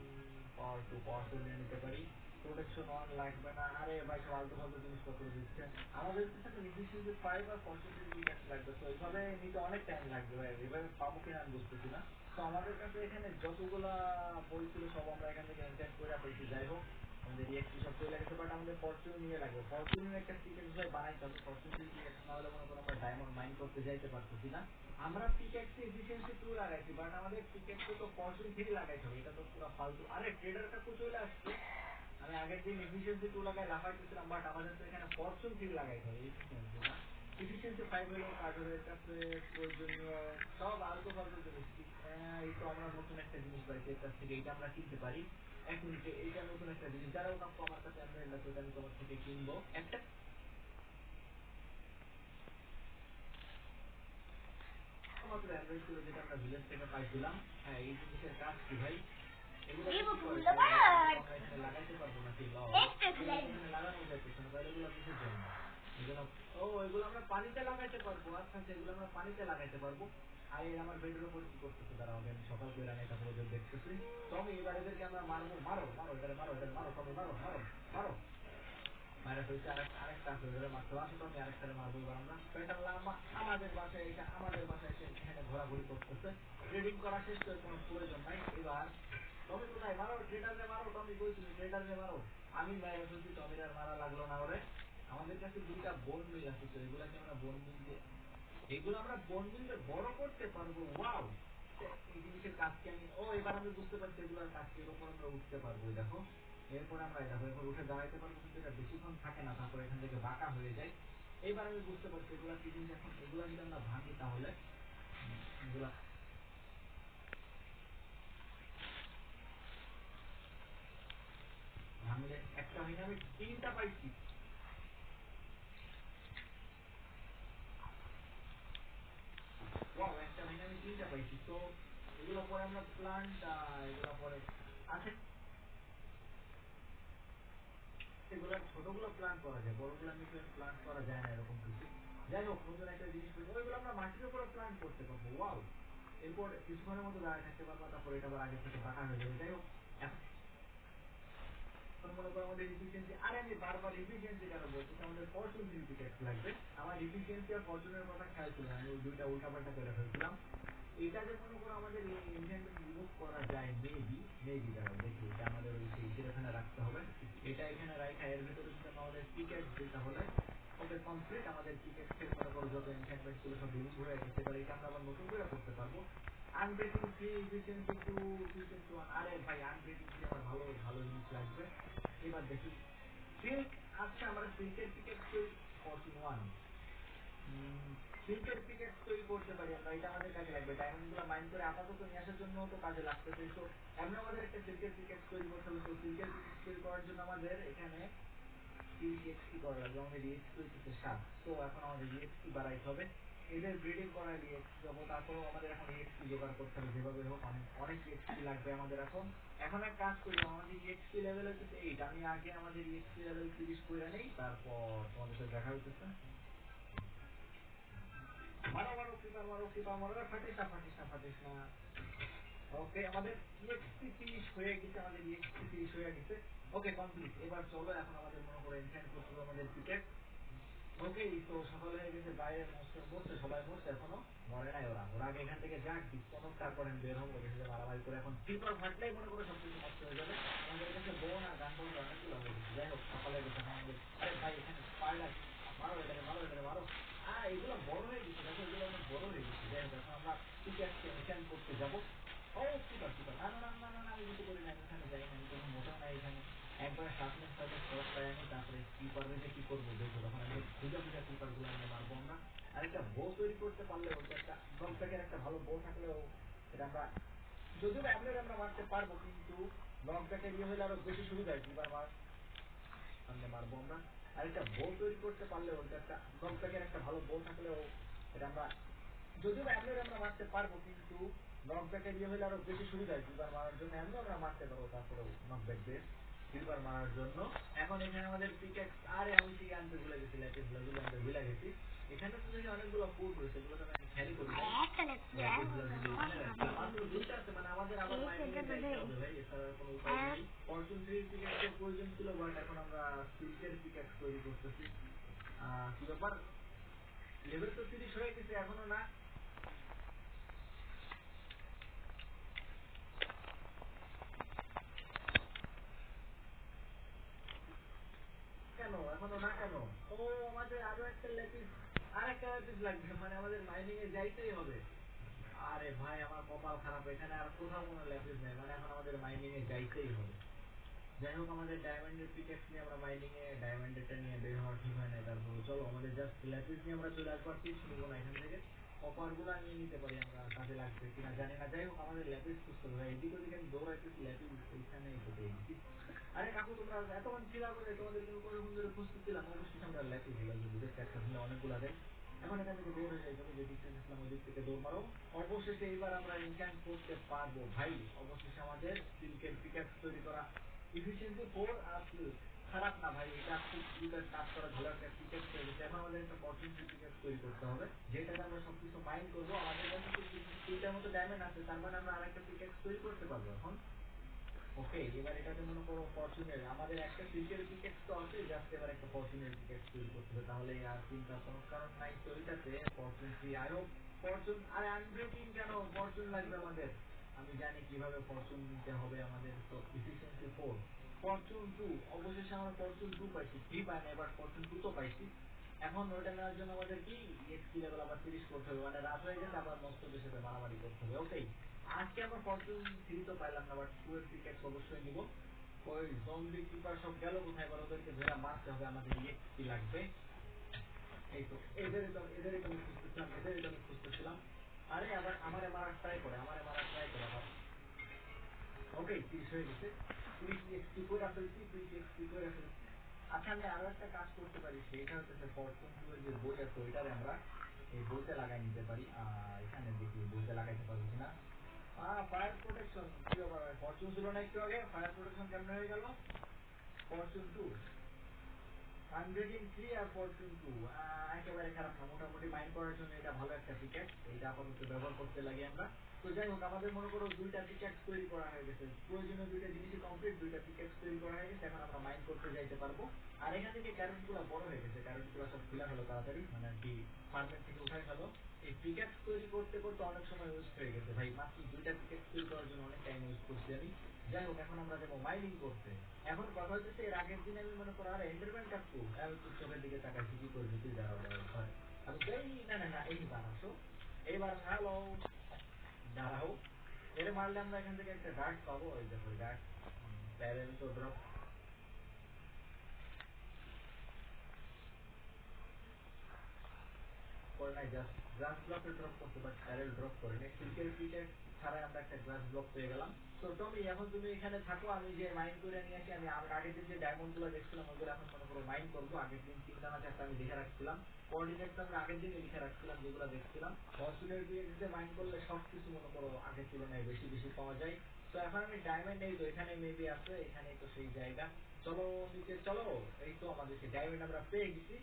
পাওয়ার 2 নিয়ে নিতে পারি। প্রোটেকশন 1 লাগবে না। আরে ভাই সব আলতু ফালতু জিনিসপত্র দিচ্ছে। আমাদের কাছে ইফিসিয়েন্সি 5 আর ফরচুন পিকেক্স লাগবে, তো এইভাবে নিতে অনেক টাইম লাগবে ভাই, এভাবে পাবো কিনা আমি বুঝতেছি না। তো আমাদের কাছে এখানে যতগুলা বই ছিল সব আমরা এখান থেকে এনটেন্ট করে ফেলছি। যাই হোক, আমাদের EXP সব চলে গেছে, বাট আমাদের ফরচুন নিয়ে লাগবে। ফরচুনের একটা পিকেক্স ভাই বানাইতে হবে, ফরচুন পিকেক্স না হলে মনে করো আমরা ডায়মন্ড মাইন করতে যাইতে পারতেছি না। আমরা পিকেক্সে এফিসিয়েন্সি 2 লাগাইছি, বাট আমাদের পিকেক্সে তো ফরচুন 3 লাগাইতে হবে, এটা তো পুরো ফালতু। আরে ট্রেডার কাকু চলে আসছে, আমি আগের দিন এফিসিয়েন্সি 2 লাগাই লাফাইতেছিলাম, বাট আমাদের তো এখানে ফরচুন 3 লাগাইতে হবে, এফিসিয়েন্সি না। এফিসিয়েন্সি 5 হলেও কার্ডের কাছে প্রয়োজনীয় সব আলতু ফালতু জিনিস। এই তো আমরা নতুন একটা জিনিস পাইছি এর কাছ থেকে, এটা আমরা কিনতে পারি। এক মিনিটে, এইটা নতুন একটা জিনিস, যারা ওটা আমার কাছে অ্যান্ড্রয়েড লাগবে, এটা আমি তোমার থেকে কিনবো। একটা মাত্র অ্যান্ড্রয়েড ছিল, যেটা আমরা ভিলেজ থেকে পাইছিলাম। হ্যাঁ, এই জিনিসের কাজ কি ভাই, এগুলো কি করে আমরা এখানে লাগাইতে পারবো নাকি? এখানে লাগানো যাইতেছে না, তাহলে এগুলো কিসের জন্য? এগুলো এগুলো আমরা পানিতে লাগাইতে পারবো। আচ্ছা আচ্ছা, এগুলো আমরা পানিতে লাগাইতে পারবো। আর এই আমার বেডের উপর কি করতেছে, তারা আমি সকাল করে রান্না তারপর ওদের দেখতেছি। তো আমি এবার এদেরকে আমরা মারবো, মারো মারো, এটারে মারো, এটারে মারো, সবাই মারো মারো মারো। মারা হয়েছে আরেকটা আছে ওদের মারতে পারছো তো আমি আরেকটারে মারবো এবার আমরা পেটার লাম্বা আমাদের বাসায় এসে এখানে ঘোরাঘুরি করতেছে ট্রেডিং করা শেষ করে কোনো প্রয়োজন নাই এবার টমি কোথায় মারো ট্রেডারে মারো টমি কই তুমি ট্রেডারে মারো আমি বাইরে বলছি টমির আর মারা লাগলো না ওরে আমাদের কাছে দুইটা বোন মিল আছে তো এগুলাকে আমরা বোন মিল দিয়ে এগুলো আমরা বোন মিলতে বড় করতে পারবো ওয়াও এই জিনিসের কাজকে আমি এবার আমি বুঝতে পারছি এগুলোর কাজকে এর উপর আমরা উঠতে পারবো দেখো এরপরে আমরা দেখো এরপর উঠে দাঁড়াইতে পারবো কিন্তু এটা বেশিক্ষণ থাকে না তারপর এখান থেকে বাঁকা হয়ে যায় এইবার আমি বুঝতে পারছি এগুলা কি জিনিস এখন এগুলা যদি আমরা ভাঙি তাহলে এগুলা ভাঙলে একটা হয়নি আমি তিনটা পাইছি ওয়াও একটা হয়নি আমি তিনটা পাইছি তো এগুলো পরে আমরা প্লান্ট এগুলো পরে আছে এগুলো ছোটগুলো প্ল্যান করা যায় বড়গুলো নিয়ে প্ল্যান করা যায় না এরকম কিছু যাই হোক নতুন একটা জিনিস ওইগুলো আমরা মাটির উপরে প্ল্যান করতে পারবো ওয়াও এরপর কিছুক্ষণের মতো দাঁড়িয়ে থাকতে পারবো তারপর এটা আবার আগে থেকে বাঁকা হয়ে যাবে যাই হোক এখন মনে করো আমাদের এফিসিয়েন্সি আরে আমি বারবার এফিসিয়েন্সি কেন বলছি আমাদের ফরচুন রিপিটেড লাগবে আমার এফিসিয়েন্সি আর ফরচুনের কথা খেয়াল ছিল আমি ওই দুইটা উল্টাপাল্টা করে ফেলছিলাম এটাকে মনে করো আমাদের ইনভেন্টমেন্ট রিমুভ করা যায় মেবি দাঁড়াও দেখি এটা আমাদের ওই সেই এখানে রাখতে হবে এটা এখানে রাখা এর ভিতরে যদি আমাদের টিকেট দিতে হলে ওকে কমপ্লিট আমাদের টিকেট থেকে মনে করো যত ইনভেন্টমেন্ট ছিল সব রিমুভ হয়ে গেছে এবার এটা আমরা আবার নতুন করে করতে পারবো unbreaking free efficiency to efficiency one আরে ভাই আনব্রেকিং ফ্রি আমার ভালো ভালো জিনিস লাগবে এবার দেখি সিল্ক আচ্ছা আমরা সিল্কের টিকেট ফরচুন ওয়ান সিল্কের পিকেট তৈরি করতে পারি আমরা এটা আমাদের কাজে লাগবে ডায়মন্ডগুলো মাইন করে আপাতত নিয়ে আসার জন্য তো কাজে লাগতেছে তো এমন আমাদের একটা সিল্কের পিকেট তৈরি করতে হবে তো সিল্কের পিকেট তৈরি করার জন্য আমাদের এখানে সিল্ক এক্সপি করা লাগবে আমাদের এক্সপি হচ্ছে 7 তো এখন আমাদের এক্সপি বাড়াইতে হবে এদের ব্রিডিং করা এক্সপি যাবো তারপরেও আমাদের এখন এক্সপি জোগাড় করতে হবে যেভাবে হোক অনেক এক্সপি লাগবে আমাদের এখন এক কাজ করি আমাদের এক্সপি লেভেল হচ্ছে 8 আমি আগে আমাদের এক্সপি লেভেল 30 করে নেই তারপর তোমাদের সাথে দেখা হইতেছে মারো কিপার মারো ফাটিস না ওকে আমাদের EXP 30 হয়ে গেছে আমাদের EXP 30 হয়ে গেছে ওকে কমপ্লিট এবার চলো এখন আমাদের মনে করে এনহ্যান্স করতে হবে আমাদের টিকেট ওকে তো সকাল হয়ে গেছে বাইরে বসছে সবাই বসছে এখনো মরে নাই ওরা আগে এখান থেকে যাক ডিসকাউন্ট তারপরে বের হবো এখানে মারামারি করে এখন স্লিপার ফাটলেই মনে করে সবকিছু নষ্ট হয়ে যাবে আমাদের কাছে বোন আর গান বলতে অনেকগুলো হয়ে গেছে যাই হোক সকালে গেছে আমাদের আরে ভাই এখানে পারলা মারো এগুলো বড় হয়ে গেছে দেখো এগুলো অনেক বড় হয়ে গেছে যাই হোক এখন আমরা টিকেটকে এনহ্যান্স করতে যাবো কিপার না আমি কিছু করি না এখানে যাই না আমি কোনো মোটেও নাই এখানে একবার শার্পনেস শর্ট পাই আমি তারপরে কিপার রেখে কি করবো দেখবো তখন আমি খুঁজা কিপার গুলো আমরা মারবো আমরা আর একটা বউ তৈরি করতে পারলে ওটা একটা নকব্যাকের একটা ভালো বউ থাকলেও এটা আমরা যদিও অ্যাভেলেজ আমরা মারতে পারবো কিন্তু নকব্যাকের হলে আরো বেশি সুবিধা হয় কিপার মারবো আমরা আর একটা বউ তৈরি করতে পারলেও ওটা একটা নকব্যাকের একটা ভালো বউ থাকলেও এটা আমরা যদিও অ্যাভেলেজ আমরা মারতে পারবো কিন্তু নকব্যাকের হলে আরো বেশি সুবিধা হয় কিপার মারার জন্য এমনি আমরা মারতে পারবো তারপরেও নকব্যাক দিয়ে কিপার মারার জন্য এখন এখানে আমাদের পিকেট আরে আমি ঠিক আনতে ভুলে গেছি ল্যাটিস গুলো আনতে ভুলে গেছি এখানে তো দেখি অনেকগুলো ফুড রয়েছে এগুলো তো আমি খেয়ালই করি মাত্র দুইটা আছে মানে আমাদের আবার মাইনে যাইতে হবে ভাই এছাড়া কোনো উপায় নেই ফরচুন 3 পিকেটের প্রয়োজন ছিল বাট এখন আমরা সিল্কের পিকেট তৈরি করতেছি কি ব্যাপার লেভেল তো 30 হয়ে গেছে এখনো না কেন এখনো না কেন আমাদের আরো একটা ল্যাটিস আরেকটা ল্যাটিস লাগবে মানে আমাদের মাইনিং এ যাইতেই হবে আরে ভাই আমার কপাল খারাপ এখানে আর কোথাও কোনো ল্যাপিস নেই মানে এখন আমাদের মাইনিং এ যাইতেই হবে যাই হোক আমাদের ডায়মন্ডের পিকেক্স নিয়ে আমরা মাইনিং এ ডায়মন্ডেরটা নিয়ে বের হওয়া ঠিক হয় না তারপর চলো আমাদের জাস্ট ল্যাপিস নিয়ে আমরা চলে আসবো কিছু নিবো না এখান থেকে কপার গুলা নিয়ে নিতে পারি আমরা কাজে লাগবে কিনা জানি না যাই হোক আমাদের ল্যাপিস খুঁজতে হবে এদিক ওদিকে আমি দৌড়াইতেছি ল্যাপিস ওইখানেই তো পেয়ে গেছি আরে কাকু তোমরা এতক্ষণ ছিল করে তোমাদের কোনো কোনো ধরে খুঁজতেছিলাম অবশ্যই আমরা ল্যাপিস লাগবে বুঝেছি একটা দিলে অনেকগুলো দেয় এখন এখান থেকে বের হয়ে যাই তুমি যে দিক থেকে গেছিলাম ওই দিক থেকে দৌড় মারো অবশেষে এইবার আমরা ইনকাম করতে পারবো ভাই অবশেষে আমাদের সিল্কের পিকেক্স তৈরি করা এফিসিয়েন্সি 4 আর সিল্ক খারাপ না ভাই এটা খুব দ্রুত কাজ করা ভালো একটা পিকেক্স তৈরি করতে এখন আমাদের একটা পছন্দের পিকেক্স তৈরি করতে হবে যেটাতে আমরা সবকিছু মাইন্ড করবো আমাদের কাছে তো 3টার মতো ডায়মন্ড আছে তার মানে আমরা আরেকটা পিকেক্স তৈরি করতে পারবো এখন ওকে, এবার এটাতে মনে করো ফরচুনের আমাদের একটা সিল্কের পিকেট তো আছে, জাস্ট এবার একটা ফরচুনের পিকেট তৈরি করতে হবে, তাহলে আর চিন্তার কোনো কারণ নাই। তো এটাতে ফরচুন 3 আই হোপ ফরচুন, আরে আনব্রেকিং কেন ফরচুন লাগবে আমাদের, আমি জানি কিভাবে ফরচুন নিতে হবে আমাদের। তো এফিসিয়েন্সি 4 ফরচুন 2, অবশেষে আমরা ফরচুন 2 পাইছি, 3 পাই না, এবার ফরচুন 2 তো পাইছি। এখন ওইটা নেওয়ার জন্য আমাদের কি এক্সপি লেভেল আবার 30 করতে হবে, মানে রাত হয়ে গেছে আবার মস্তদের সাথে মারামারি করতে হবে। ওকে, আজকে আমরা ফরচুন 3 তো পাইলাম না, বাট 2 এর পিকেটস অবশ্যই নিব। ওই জম্বি কিপার সব গেল কোথায়, এবার ওদেরকে ধরে মারতে হবে, আমাদের এক্সপি লাগবে। এই তো এদেরই তো আমি খুঁজতেছিলাম, এদেরই তো আমি খুঁজতেছিলাম। আরে আবার আমারে মারার ট্রাই করে, আমারে মারার ট্রাই করে আবার। ওকে, 30 হয়ে গেছে, 30 এক্সপি করে ফেলছি, 30 এক্সপি করে ফেলছি। আচ্ছা, আমি আরো একটা কাজ করতে পারি, সেটা হচ্ছে ফরচুন 2 এর যে বই আছে ওইটারে আমরা এই বইতে লাগাই নিতে পারি। এখানে দেখি বইতে লাগাইতে পারবো কিনা। ফায়ার প্রোটেকশন কি হবে, ফরচুন ছিল না একটু আগে, ফায়ার প্রোটেকশন কেমন হয়ে গেল, ফরচুন 2 103 আর ফরচুন 2 একেবারে খারাপ না, মোটামুটি মাইন্ড করার জন্য এটা ভালো একটা পিকেট, এইটা আপাতত ব্যবহার করতে লাগি আমরা। তো যাই হোক, আমাদের মনে করো দুইটা পিকেট তৈরি করা হয়ে গেছে, প্রয়োজনীয় দুইটা জিনিসই কমপ্লিট, দুইটা পিকেট তৈরি করা হয়ে গেছে, এখন আমরা মাইন্ড করতে যাইতে পারবো। আর এখান থেকে ক্যারেট গুলো বড় হয়ে গেছে, ক্যারেট গুলো সব ফিলার হলো তাড়াতাড়ি, মানে আর কি ফার্মের থেকে উঠাই গেল। এই পিকেট তৈরি করতে করতে অনেক সময় ওয়েস্ট হয়ে গেছে ভাই, মাত্র দুইটা পিকেট তৈরি করার জন্য অনেক টাইম ওয়েস্ট করছি আমি। যাই হোক, এখন আমরা যাবো মাইনিং করতে। এখন কথা হচ্ছে এর আগের দিন আমি মনে করো আর এন্ডারম্যান কাটবো, তুই চোখের দিকে তাকাইছি, কি করবি তুই, দাঁড়াও দাঁড়াও, আমি যাই না না না, এই বানাচ্ছো এইবার, হ্যালো দাঁড়াও, এর মারলে আমরা এখান থেকে একটা ডার্ট পাবো, ওই দেখো ডার্ট প্যারেল তো ড্রপ করে নাই, জাস্ট গ্লাস ব্লকে ড্রপ করতে, বাট প্যারেল ড্রপ করে নাই। সিল্কের পিকেট ছাড়া আমরা একটা গ্লাস ব্লক পেয়ে গেলাম। তো টমি, এখন তুমি এখানে থাকো, আমি যে মাইন করে নিয়ে আসি, আমি আগের দিন যে ডায়মন্ড গুলো দেখছিলাম ওগুলো এখন মনে করো মাইন করবো। আগের দিন 3টা না 4টা আমি লিখে রাখছিলাম, কোঅর্ডিনেট আমি আগের দিনে লিখে রাখছিলাম যেগুলো দেখছিলাম। ফরচুনের পিকেটে মাইন করলে সবকিছু মনে করো আগের তুলনায় বেশি বেশি পাওয়া যায়। তো এখন আমি ডায়মন্ড, এই তো এখানে মেবি আছে, এখানেই তো সেই জায়গা। চলো নিচে চলো, এই তো আমাদের সেই ডায়মন্ড আমরা পেয়ে গেছি।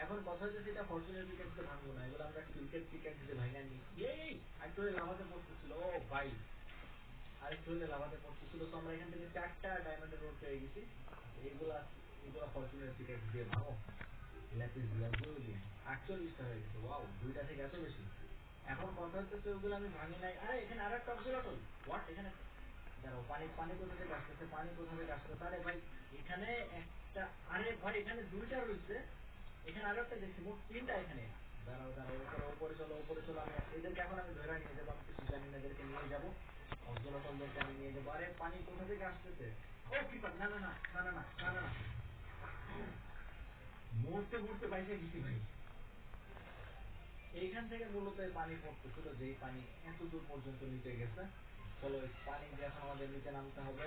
এখন কথা হচ্ছে যেটা ফরচুনের পিকেট তো ভাঙবো না, এগুলো আমরা সিল্কের পিকেট দিয়ে ভাঙা নিই। এই আরেকটু হলে লাভাতে পড়তেছিল, ও ভাই আরেকটু হলে লাভাতে পড়তেছিল। তো আমরা এখান থেকে 4টা ডায়মন্ডের রোড পেয়ে গেছি। এইগুলা এগুলা ফরচুনের পিকেট দিয়ে ভাঙো। ল্যাপিস লাজুলি 48টা হয়ে গেছে, ওয়াও, 2টা থেকে এত বেশি। এখন কথা হচ্ছে ওগুলো আমি ভাঙি নাই। আরে এখানে আর একটা অবজেলাটল, হোয়াট, এখানে দাঁড়াও, পানি পানি কোথা থেকে আসতেছে, পানি কোথা থেকে আসতেছে, আরে ভাই এখানে একটা, আরে ভাই এখানে 2টা রয়েছে, এখানে আরো একটা দেখছি, মোট 3টা এখানে। দাঁড়াও দাঁড়াও, উপরে উপরে চলো, উপরে চলো, আমি এদেরকে এখন আমি ধরে নিয়ে যাবো, আমি কিছু জানি না, এদেরকে নিয়ে যাবো, অবজেলাটলদেরকে আমি নিয়ে যাবো। আরে পানি কোথা থেকে আসতেছে, ও কিপার, না না না না না না না না না, মরতে মরতে বাইরে গেছি ভাই। এইখান থেকে মূলত এই পানি পড়তেছিল, যেই পানি এত দূর পর্যন্ত নিচে গেছে। চলো এই পানি দিয়ে এখন আমাদের নিচে নামতে হবে।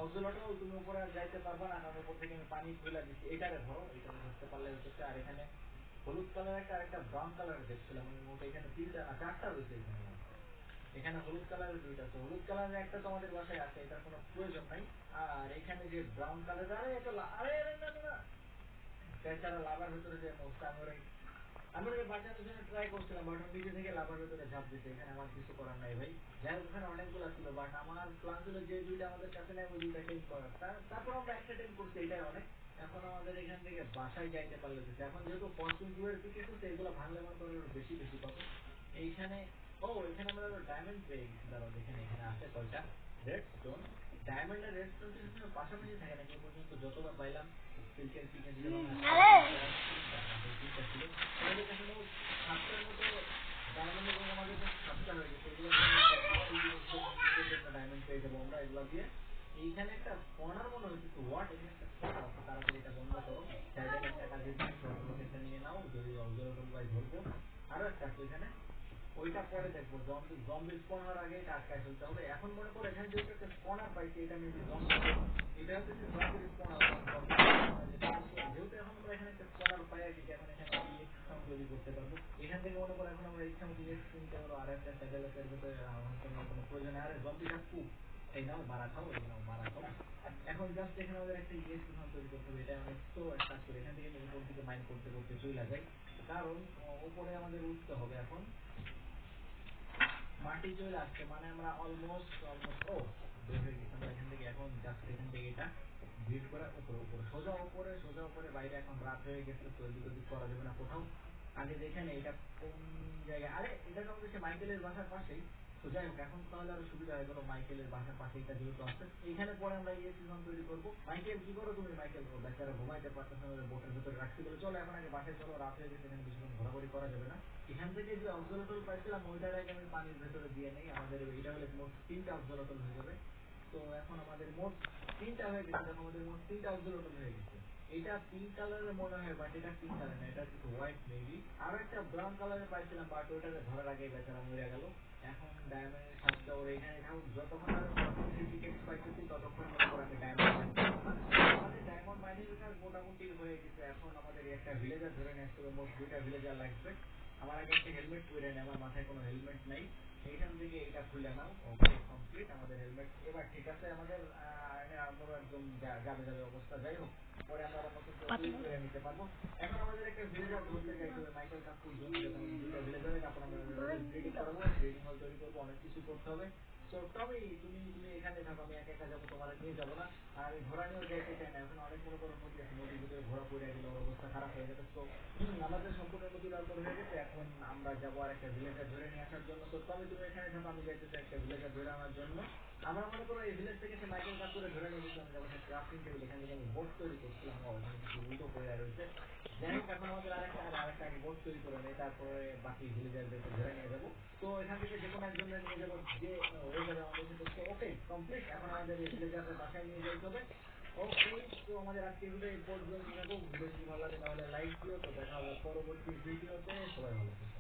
অবজেলাটল তুমি উপরে আর যাইতে পারবা না, কারণ উপর থেকে আমি পানি ফেলা দিচ্ছি, এটারে ধরো, এটারে ধরতে পারলে হচ্ছে। আর এখানে হলুদ কালার একটা, আরেকটা ব্রাউন কালার দেখছিলাম আমি, মোট এখানে 3টা না 4টা রয়েছে এখানে। এখানে হলুদ কালারের 2টা, তো হলুদ কালারের একটা তো আমাদের বাসায় আছে, এটার কোনো প্রয়োজন নাই। আর এখানে যে ব্রাউন কালার, আরে এটা আরে আরে না না না, বেচারা লাভার ভিতরে যে মরছে, আমি ওকে বাঁচানোর জন্য ট্রাই করছিলাম, বাট নিচে থেকে লাভার ভিতরে ঝাঁপ দিতে, এখানে আমার কিছু করার নাই ভাই। যাই হোক, ওখানে অনেকগুলো ছিল, বাট আমার প্ল্যান ছিল যে 2টা আমাদের কাছে নেই ওই 2টা টেম করার, তারপর আমরা একটা টেম করছি, এটাই অনেক। এখন আমাদের এখান থেকে বাসায় যাইতে পারলে হচ্ছে। এখন যেহেতু ফরচুন 2 এর পিকেট আছে, এগুলো ভাঙলে মনে করো বেশি বেশি পাবো। এইখানে, ও এখানে আমরা ডায়মন্ড পেয়ে গেছি, দাঁড়াও দেখেন এখানে আছে কয়টা রেড স্টোন। ডায়মন্ড আর রেড স্টোন কিন্তু পাশাপাশি থাকে না, এই পর্যন্ত যতবার পাইলাম সিল্কের পিকেট যেমন আরে 3টা ছিল, আমাদের কাছে মোট 7টার মতো ডায়মন্ড, এবং আমাদের কাছে 7টা হয়ে গেছে। এগুলো ডায়মন্ড পেয়ে যাবো আমরা এগুলো দিয়ে। এইখানে একটা কর্নার মনে হচ্ছে, হোয়াট, এখানে একটা কর্নার আছে, তাড়াতাড়ি এটা বন্ধ করো। সাইডে একটা কাজের জিনিস, একটা নিয়ে নাও, যদি অবজেলাটল ভাই ধরবো। আরো একটা আছে এখানে, ওইটা পরে দেখবো। জম্বি স্পন হওয়ার আগে এটা আটকায় ফেলতে হবে। এখন মনে করো এখানে যেহেতু একটা স্পনার পাইছি, এটা মেবি জম্বি, এটা হচ্ছে জম্বির স্পনার, যেহেতু এখন আমরা এখানে একটা স্পনার পাই আছি, এখন এখানে এক্সট্রাম তৈরি করতে পারবো। এখান থেকে মনে করো এখন আমরা এক্সট্রাম কিনতে পারবো, আর একটা স্যাটেলাইটের ভিতরে কোনো প্রয়োজন, আরে জম্বিটা খুব, এই নাও মারা খাও, এই নাও মারা খাও। এখন জাস্ট এখানে আমাদের একটা স্থান তৈরি করতে হবে, এটা অনেক তো একটা করে এখান থেকে উপর দিকে মাইন করতে করতে চলে যায়, কারণ উপরে আমাদের উঠতে হবে। এখন মাটি চলে আসছে, মানে আমরা অলমোস্ট অলমোস্ট, ও বের হয়ে গেছে। আমরা এখান থেকে এখন জাস্ট এখান থেকে এটা ভিড় করে উপরে সোজা উপরে বাইরে। এখন রাত হয়ে গেছে, তো এদিক ওদিক করা যাবে না কোথাও। আগে দেখে নেই এটা কোন জায়গায়। আরে এটা তো আমাদের মাইকেলের বাসার পাশেই। তো যাই হোক, এখন তাহলে আরো সুবিধা হয়ে গেল, মাইকেলের বাসার পাশে এটা যেহেতু আছে। এইখানে পরে আমরা সিজন তৈরি করবো। মাইকেল কি করো তুমি? মাইকেল বেচারা ঘুমাইতে পারতেছে না, বোটের ভিতরে রাখতে বলে। চলো এখন আগে বাসায় চলো, রাত হয়ে গেছে, এখানে বেশিক্ষণ ঘোরাঘুরি করা যাবে না। এখান থেকে যে অবজারভেটর পাইছিলাম ওইটার আগে আমি পানির ভেতরে দিয়ে নেই। আমাদের এটা হলে মোট 3টা অবজারভেটর হয়ে যাবে। তো এখন আমাদের মোট 3টা হয়ে গেছে। দেখো আমাদের মোট 3টা অবজারভেটর হয়ে গেছে। এটা পিঙ্ক কালারের মনে হয়, বাট এটা পিঙ্ক কালার না, এটা কিন্তু হোয়াইট মেবি। আর একটা ব্রাউন কালারের পাইছিলাম, বাট ওইটাকে ধরার আগে বেচারা মরে গেল। এখন ডায়মন্ডের সাথে ওর এখানে থাকুক, যতক্ষণ আমি টিকেট পাইতেছি ততক্ষণ মনে করো আমি ডায়মন্ড আমাদের ডায়মন্ড মাইনিং কাজ মোটামুটি হয়ে গেছে। এখন আমাদের একটা ভিলেজার ধরে নিয়ে আসতে হবে, মোট 2টা ভিলেজার লাগবে। আমার আগে একটা হেলমেট পরে নেই, আমার মাথায় কোনো হেলমেট নাই। এইখান থেকে এটা খুলে নাও। ওকে, কমপ্লিট আমাদের হেলমেট। এবার ঠিক আছে, আমাদের আমরা একদম যাবে অবস্থা। যাই হোক, পরে আমরা আবার নতুন করে তৈরি করে নিতে পারবো। এখন আমাদের একটা ভিলেজার ধরতে যাইতে হবে মাইকেল কাকুর জন্য, যাতে আমাদের 2টা ভিলেজারে তারপর আমরা ব্রিডিং করবো, ব্রিডিং হল তৈরি করবো, অনেক কিছু করতে হবে। তো টমি, তুমি তুমি এখানে থাকো, আমি একা একা যাবো, তোমার নিয়ে যাবো না। আর আমি ঘোরা নিয়েও যাইতে চাই না, এখন অনেক মনে করো নদী আছে, নদীর ভিতরে ঘোরা পড়ে গেলে ওর অবস্থা খারাপ হয়ে যাবে। তো আমাদের সম্পূর্ণ নদীর অন্তর হয়ে গেছে। এখন আমরা যাবো আর একটা ভিলেজার ধরে নিয়ে আসার জন্য। তো টমি তুমি এখানে থাকো, আমি যাইতেছি একটা ভিলেজার ধরে আনার জন্য। আমরা মনে করো এই ভিলেজ থেকে সে মাইকেল কাকুরে ধরে নিয়ে গেছিলাম, যাবো একটা ক্রাফটিং টেবিল, এখান থেকে আমি বোট তৈরি করছিলাম। ওখানে কিছু উল্টো পড়ে রয়েছে। যাই হোক, এখন আমাদের আরেকটা আগে বোট তৈরি করে নেই, তারপরে বাকি ভিলেজারদেরকে ধরে নিয়ে যাবো। তো এখান থেকে যে কোনো একজন নিয়ে যাবো, যে ও যাবে আমাদের সাথে। তো ওকে, কমপ্লিট। এখন আমাদের এই ভিলেজারদের বাসায় নিয়ে যাইতে হবে। ওকে, তো আমাদের আজকের ভিডিও এই পর্যন্ত থাকো। ভিডিও যদি ভালো লাগে তাহলে লাইক দিও। তো দেখা হবে পরবর্তী ভিডিওতে। সবাই ভালো থেকো।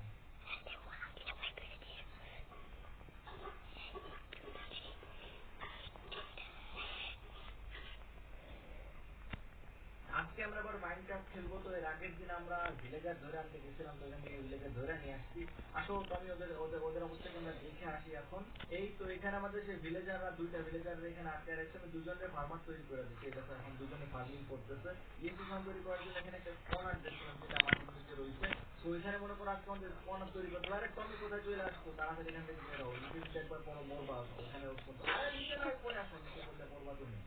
আজকে আমরা আবার মাইনক্রাফট খেলবো। তো এর আগের দিন আমরা ভিলেজার ধরে আনতে গেছিলাম, তো এখান থেকে ভিলেজার ধরে নিয়ে আসছি। আসো তো আমি ওদের ওদের ওদের অবস্থাকে আমরা দেখে আসি এখন। এই তো এখানে আমাদের সেই ভিলেজাররা 2টা ভিলেজার এখানে আটকে রাখছে। আমি দুজনের ফার্মার তৈরি করে দিচ্ছি। এটা তো এখন দুজনে ফার্মিং করতেছে। ফার্ম তৈরি করার জন্য এখানে একটা স্পনার দেখছিলাম, যেটা মাটির নিচে রয়েছে। তো এখানে মনে করো আজকে আমাদের স্পনার তৈরি করতে হবে। আরে টমি কোথায় চলে আসতো? তাড়াতাড়ি এখান থেকে বের হও। নিচে একবার পড়ো, মরবা ওখানে। আরে নিচে না, উপরে আসো, নিচে পড়লে মরবা তুমি।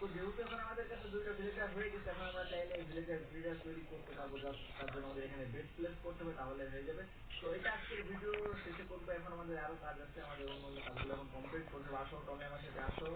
তো যেহেতু এখন আমাদের কাছে 2টা ভিলেজার হয়ে গেছে, এখন আমরা চাইলে এই ভিলেজার ব্রিডার তৈরি করতে পারবো। তার জন্য আমাদের এখানে বেড প্লেস করতে হবে, তাহলে হয়ে যাবে। তো এটা আজকের ভিডিও শেষে করবো। এখন আমাদের আরো কাজ আছে, আমাদের অন্য অন্য কাজগুলো এখন কমপ্লিট করতে হবে। আসো টমি আমার সাথে আসো।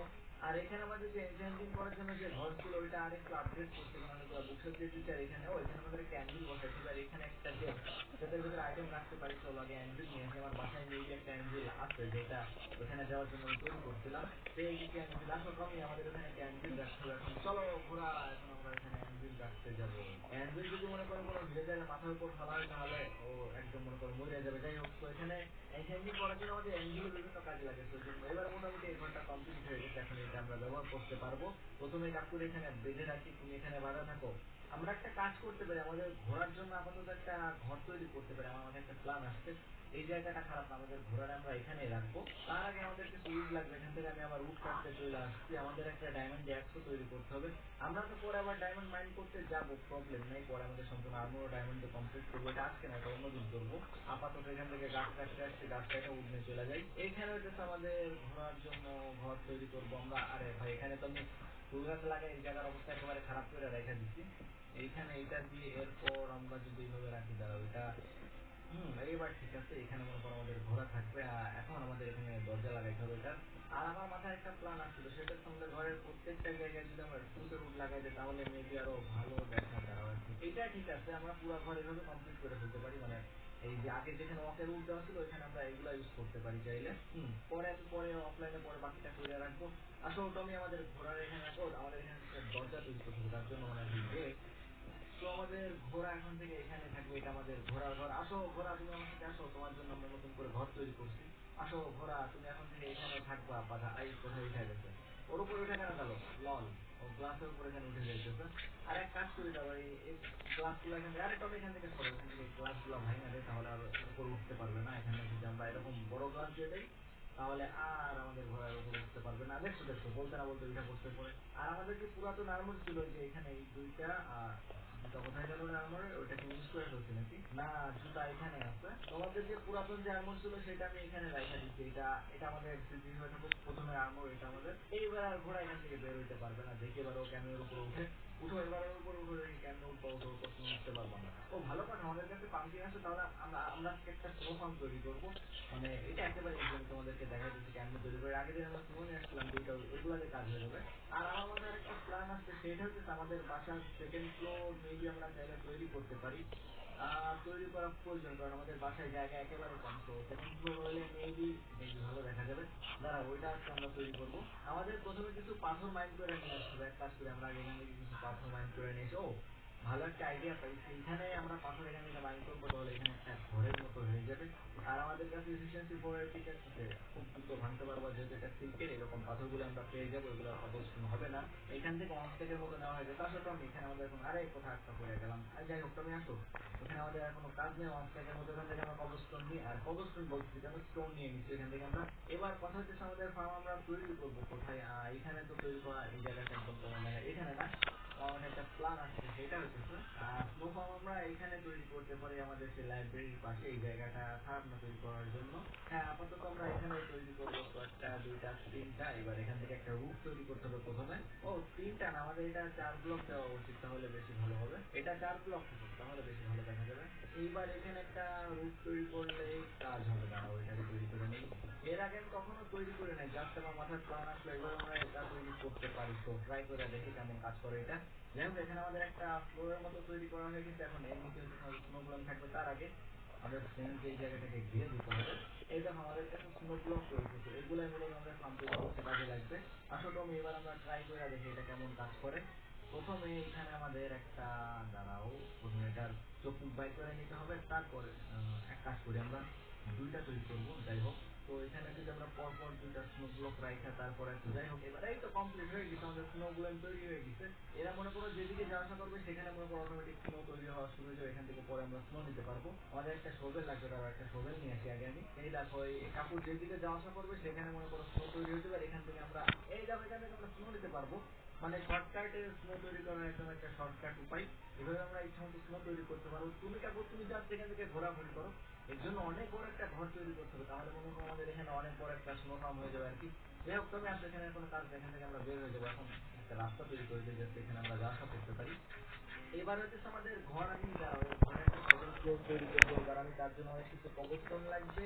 আর এখানে আমাদের যে এনচেন্টিং করার জন্য যে ঘর ছিল, ওইটা আরেকটু আপগ্রেড করতে হবে। অনেকগুলো বুকশেপ দিয়ে দিচ্ছে। আর এখানে এখানে আমাদের একটা অ্যানভিল বসাইতে হবে। আর এখানে একটা চেস্ট, যাদের ভিতরে আইটেম রাখতে পারি। চলো আগে অ্যানভিল নিয়ে আসি। আমার বাসায় মেবি একটা অ্যানভিল আছে, যেটা ওখানে যাওয়ার জন্য আমি তৈরি করছিলাম। পেয়ে গেছি অ্যানভিল। আসো টমি, আমাদের ওখানে একটা অ্যানভিল রাখতে হবে। এখন চলো ঘোরা, এখন আমরা এখানে অ্যানভিল রাখতে যাবো। অ্যানভিল যদি মনে করো কোনো ভিলেজারের মাথার উপর ফেলা হয়, তাহলে ও একদম মনে করো মরে যাবে। যাই হোক, তো এখানে এনচেন্টিং করার জন্য আমাদের অ্যানভিল বিভিন্ন কাজে লাগে। তো এবার মোটামুটি এই ঘরটা কমপ্লিট হয়ে গেছে। এখন এটা আমরা ব্যবহার করতে পারবো। প্রথমে কাকুর এখানে বেঁধে রাখি, তুমি এখানে বাঁধা থাকো। আমরা একটা কাজ করতে পারি, আমাদের ঘোরার জন্য আপাতত একটা ঘর তৈরি করতে পারি। আমার মাথায় একটা প্ল্যান আসছে। এই জায়গাটা খারাপ না, আমাদের ঘোড়ার আমরা এখানেই রাখবো। তার আগে আমাদের কিছু উড লাগবে। এখান থেকে আমি আবার উড কাটতে চলে আসছি। আমাদের একটা ডায়মন্ড অ্যাক্সও তৈরি করতে হবে। আমরা তো পরে আবার ডায়মন্ড মাইন করতে যাবো, প্রবলেম নেই। পরে আমাদের সম্পূর্ণ আর্মোর ডায়মন্ড কমপ্লিট করবো। এটা আজকে না, এটা অন্যদিন করবো। আপাতত এখান থেকে গাছ কাটতে আসছি, গাছ কাটে উড নিয়ে চলে যাই। এইখানে হচ্ছে আমাদের ঘোরার জন্য ঘর তৈরি করবো আমরা। আরে ভাই, এখানে তো আমি ফুল গাছ লাগাই, এই জায়গার অবস্থা একেবারে খারাপ করে রেখে দিচ্ছি। এইখানে এইটা দিয়ে এরপর আমরা যদি এইভাবে রাখি, দাঁড়াও এটা এইবার ঠিক আছে। এখানে মনে করো আমাদের ঘোড়া থাকবে। এখন আমাদের এখানে দরজা লাগাইতে হবে এটা। আর আমার মাথায় একটা প্ল্যান আসছিল, সেটা হচ্ছে আমাদের ঘরের প্রত্যেকটা জায়গায় যদি আমরা স্কুলের উড লাগাই দিই, তাহলে মেবি আরো ভালো দেখা দাঁড়াও আর কি। এইটা ঠিক আছে, আমরা পুরো ঘর এভাবে কমপ্লিট করে ফেলতে পারি। মানে এই যে আগে যেখানে ওয়াকের উড দেওয়া ছিল, ওইখানে আমরা এগুলা ইউজ করতে পারি চাইলে। পরে আমি পরে অফলাইনে পরে বাকিটা করে রাখবো। আসলে টমি, আমাদের ঘোড়ার এখানে রাখো। আমাদের এখানে একটা দরজা তৈরি করতে হবে, তার জন্য মানে গেট। তো আমাদের ঘোড়া এখন থেকে এখানে থাকবে। এটা আমাদের ঘোড়ার ঘর। আসো ঘোড়া, তুমি আমার সাথে আসো, তোমার জন্য আমরা নতুন করে ঘর তৈরি করছি। আসো ঘোড়া, তুমি এখন থেকে এখানে থাকবা। বাধা এই কোথায় উঠে গেছে, ওর উপরে উঠে কেন গেল? লল, ও গ্লাসের উপর এখানে উঠে যাইতেছে। আর এক কাজ করি, দাও এই গ্লাস গুলো এখান থেকে, আরে টমি এখান থেকে সরো, এখান থেকে গ্লাস গুলো ভাঙা দেয়, তাহলে আর উপরে উঠতে পারবে না। এখানে যদি আমরা এরকম বড় গ্লাস দিয়ে দেই, তাহলে আর আমাদের ঘোড়ার উপর উঠতে পারবে না। দেখছো দেখছো বলতে না বলতে উঠে পড়তে পড়ে। আর আমাদের যে পুরাতন আর্মর ছিল যে এখানে এই দুইটা জুতা কোথায় গেল রে আর্মর? ওটাকে ইউজ করে ফেলছি নাকি? না, জুতা এখানে আছে। তোমাদের যে পুরাতন যে আর্মর ছিল সেটা আমি এখানে রাখা দিচ্ছি। এটা এটা আমাদের স্মৃতি হয়ে থাকুক প্রথমে আর্মর, এটা আমাদের। এইবার আর ঘোড়া এখান থেকে বের হইতে পারবে না। দেখি এবার ও ক্যামের উপরে উঠে উঠো, এবার ওর উপর উঠে দেখি কেমন উঠবো, উঠো ওর তুমি উঠতে পারবো না। ও ভালো কথা, আমাদের কাছে পাম্পিং আছে, তাহলে আমরা আমরা আজকে একটা স্নো ফার্ম তৈরি করবো। মানে এটা একেবারে easy, আমি তোমাদেরকে দেখাই দিচ্ছি কেমন তৈরি করে। আগের দিন আমরা স্নো নিয়ে আসছিলাম দুইটা, ওইগুলাতে কাজ হয়ে যাবে। আর আমার মাথায় আরেকটা প্ল্যান আসছে, সেটা হচ্ছে আমাদের বাসার সেকেন্ড ফ্লোর মেবি আমরা চাইলে তৈরি করতে পারি। তৈরি করা প্রয়োজন, কারণ আমাদের বাসায় জায়গা একেবারে কম। তো সেকেন্ড ফ্লোর হলে মেবি মেবি ভালো দেখা যাবে। দাঁড়া, ওইটা আজকে আমরা তৈরি করবো। আমাদের প্রথমে কিছু পাথর মাইন করে নিয়ে আসতে হবে। এক কাজ করে আমরা আগে এখান থেকে কিছু পাথর মাইন করে নিয়ে এসে, ও ভালো একটা আইডিয়া পাইছি, এখানে আমরা পাথর এখান থেকে মাইন করবো, তাহলে এখানে একটা ঘরের মতো হয়ে যাবে। আর আমাদের কাছে এফিসিয়েন্সি 4 এর পিক আছে, খুব দ্রুত ভাঙতে পারবো, যেহেতু এটা সিল্কের এরকম পাথরগুলো আমরা পেয়ে যাবো, এগুলো কবলস্টোন হবে না। এখান থেকে অনস্টেকের মতো নেওয়া হয়ে যায়। তার সাথে আমি এখানে আমাদের এখন আরে কোথায় একটা পড়ে গেলাম। আর যাই হোক, তুমি আসো, এখানে আমাদের এখনো কাজ নেই। অনস্টেকের মতো এখান থেকে আমরা কবলস্টোন নিই, আর কবলস্টোন বলছি কেন, স্টোন নিয়ে নিচ্ছি এখান থেকে আমরা। এবার কথা হচ্ছে আমাদের ফার্ম আমরা তৈরি করবো কোথায়? এখানে তো তৈরি করা, এই জায়গাটা একদম তোমার এখানে না। আমার একটা প্ল্যান আসছে, সেটা হচ্ছে স্নো ফার্ম আমরা এখানে তৈরি করতে পারি, আমাদের সেই লাইব্রেরির পাশে। এই জায়গাটা খারাপ না তৈরি করার জন্য। হ্যাঁ, আপাতত আমরা এখানে তৈরি করবো তো একটা, দুইটা, তিনটা। এবার এখান থেকে একটা রুফ তৈরি করতে হবে প্রথমে। ও তিনটা না, আমাদের এটা 4 ব্লক দেওয়া উচিত, তাহলে বেশি ভালো হবে। এটা 4 ব্লক হবে, তাহলে বেশি ভালো দেখা যাবে। এইবার এখানে একটা রুফ তৈরি করলে কাজ হবে। দাঁড়াও, এটাকে তৈরি করে নেই। এর আগে আমি কখনো তৈরি করে নাই, জাস্ট আমার মাথায় প্ল্যান আসলো এবার আমরা এটা তৈরি করতে পারি। তো ট্রাই করে দেখি কেমন কাজ করে এটা। যাই হোক, এখানে আমাদের একটা ফ্লোরের মতো তৈরি করা হয়ে গেছে। এখন এর নিচে স্নো ব্লক থাকবে, তার আগে আমাদের ফ্রেন্ডস এই জায়গাটাকে ঘিরে দিতে হবে। এই দেখো আমাদের কাছে স্নো ব্লক রয়েছে, এগুলোই মূলত আমাদের ফার্ম তৈরি করতে কাজে লাগবে। আসলে আমি এবার আমরা ট্রাই করে দেখি এটা কেমন কাজ করে। প্রথমে এখানে আমাদের একটা, দাঁড়াও, প্রথমে এটার চোখ বাই করে নিতে হবে। তারপরে এক কাজ করি, আমরা দুইটা তৈরি করবো। যাই হোক, তো এখানে যদি আমরা পরপর দুইটা স্নো ব্লক রাখা, তারপরে যাই হোক, এবার এই তো কমপ্লিট হয়ে গেছে, আমাদের স্নো ব্লক তৈরি হয়ে গেছে। এরা মনে করো যেদিকে যাওয়া আসা করবে সেখানে মনে করো অটোমেটিক স্নো তৈরি হওয়া শুরু হয়ে যাবে। এখান থেকে পরে আমরা স্নো নিতে পারবো। আমাদের একটা শোভেল লাগবে, তার একটা শোভেল নিয়ে আসি আগে আমি। এই দেখো, এই কাপড় যেদিকে যাওয়া আসা করবে সেখানে মনে করো স্নো তৈরি হয়ে যাবে। আর এখান থেকে আমরা এই যাবো, এখান থেকে আমরা স্নো নিতে পারবো। মানে শর্টকাটে স্নো তৈরি করার একদম একটা শর্টকাট উপায়। এভাবে আমরা ইচ্ছা মতো স্নো তৈরি করতে পারবো। তুমি কাপড় তুমি জাস্ট এখান থেকে ঘোরাঘুরি করো। এর জন্য অনেক বড় একটা ঘর তৈরি করতে হবে, তাহলে মনে করো আমাদের এখানে অনেক বড় একটা স্নো ফার্ম হয়ে যাবে আর কি। যাই হোক, তুমি আসলে এখানে কোনো কাজ, এখান থেকে আমরা বের হয়ে যাবো। এখন একটা রাস্তা তৈরি করে দিই, যাতে এখানে আমরা যাওয়া আসা করতে পারি। এবার হচ্ছে আমাদের ঘর, আমি দাঁড়াও, ঘরে একটা সেকেন্ড ফ্লোর তৈরি করবো। এবার আমি তার জন্য অনেক কিছু কবলস্টোন লাগবে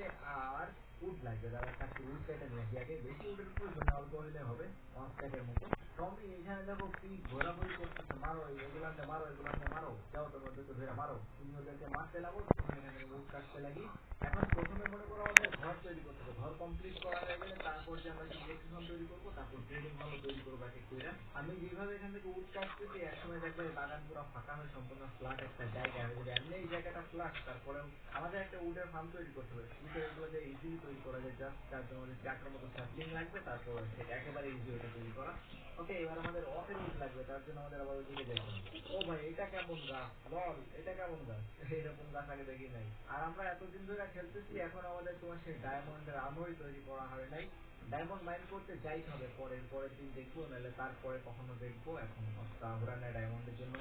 আর উড লাগবে। দাঁড়া, একটা উড কেটে নিয়ে আসি আগে। বেশি উডের প্রয়োজন না, অল্প হইলে হবে, 1 স্ট্যাকের মতো। টমি এখানে দেখো কি ঘোরাঘুরি করতেছে, মারো এগুলাতে, মারো এগুলাতে, মারো। যাও তোমার ওদেরকে ধরে মারো, তুমি ওদেরকে মারতে লাগো, তুমি এখান থেকে উড কাটতে লাগি। এখন প্রথমে মনে করো আমাদের ঘর তৈরি করতে হবে। ঘর কমপ্লিট করা হয়ে গেলে তারপর যে আমরা ইলেকট্রিক ফার্ম তৈরি করবো, তারপর ট্রেডিং হলও তৈরি করবো এক এক করে। আমি যেভাবে এখান থেকে উড কাটতেছি, একসময় দেখবে বাগান পুরো ফাঁকা হয়ে সম্পূর্ণ ফ্ল্যাট একটা জায়গা হয়ে যাবে। এমনি এই জায়গাটা ফ্ল্যাট, তারপরেও আমাদের একটা উডের ফার্ম তৈরি করতে হবে। উডের এগুলো যে ইজিলি তৈরি করা যায়, জাস্ট তার জন্য আমাদের চারটার মতো স্যাপলিং লাগবে, তারপর সেটা একেবারে ইজি ওটা তৈরি করা। ওকে, এবার আমাদের অফের উড লাগবে, তার জন্য আমাদের আবার ওইদিকে যাইতে হবে। ও ভাই, এটা কেমন গাছ, লল, এটা কেমন গাছ, এইরকম গাছ আগে দেখি নাই। আর আমরা এতদিন ধরে খেলতেছি, এখন আমাদের তোমার সেই ডায়মন্ডের আর্মরি তৈরি করা হয় নাই। ডায়মন্ড মাইন করতে যাইতে হবে, পরের পরের দিন দেখবো, নাহলে তারপরে কখনো দেখবো। এখন তাড়াহুড়া নাই ডায়মন্ডের জন্য।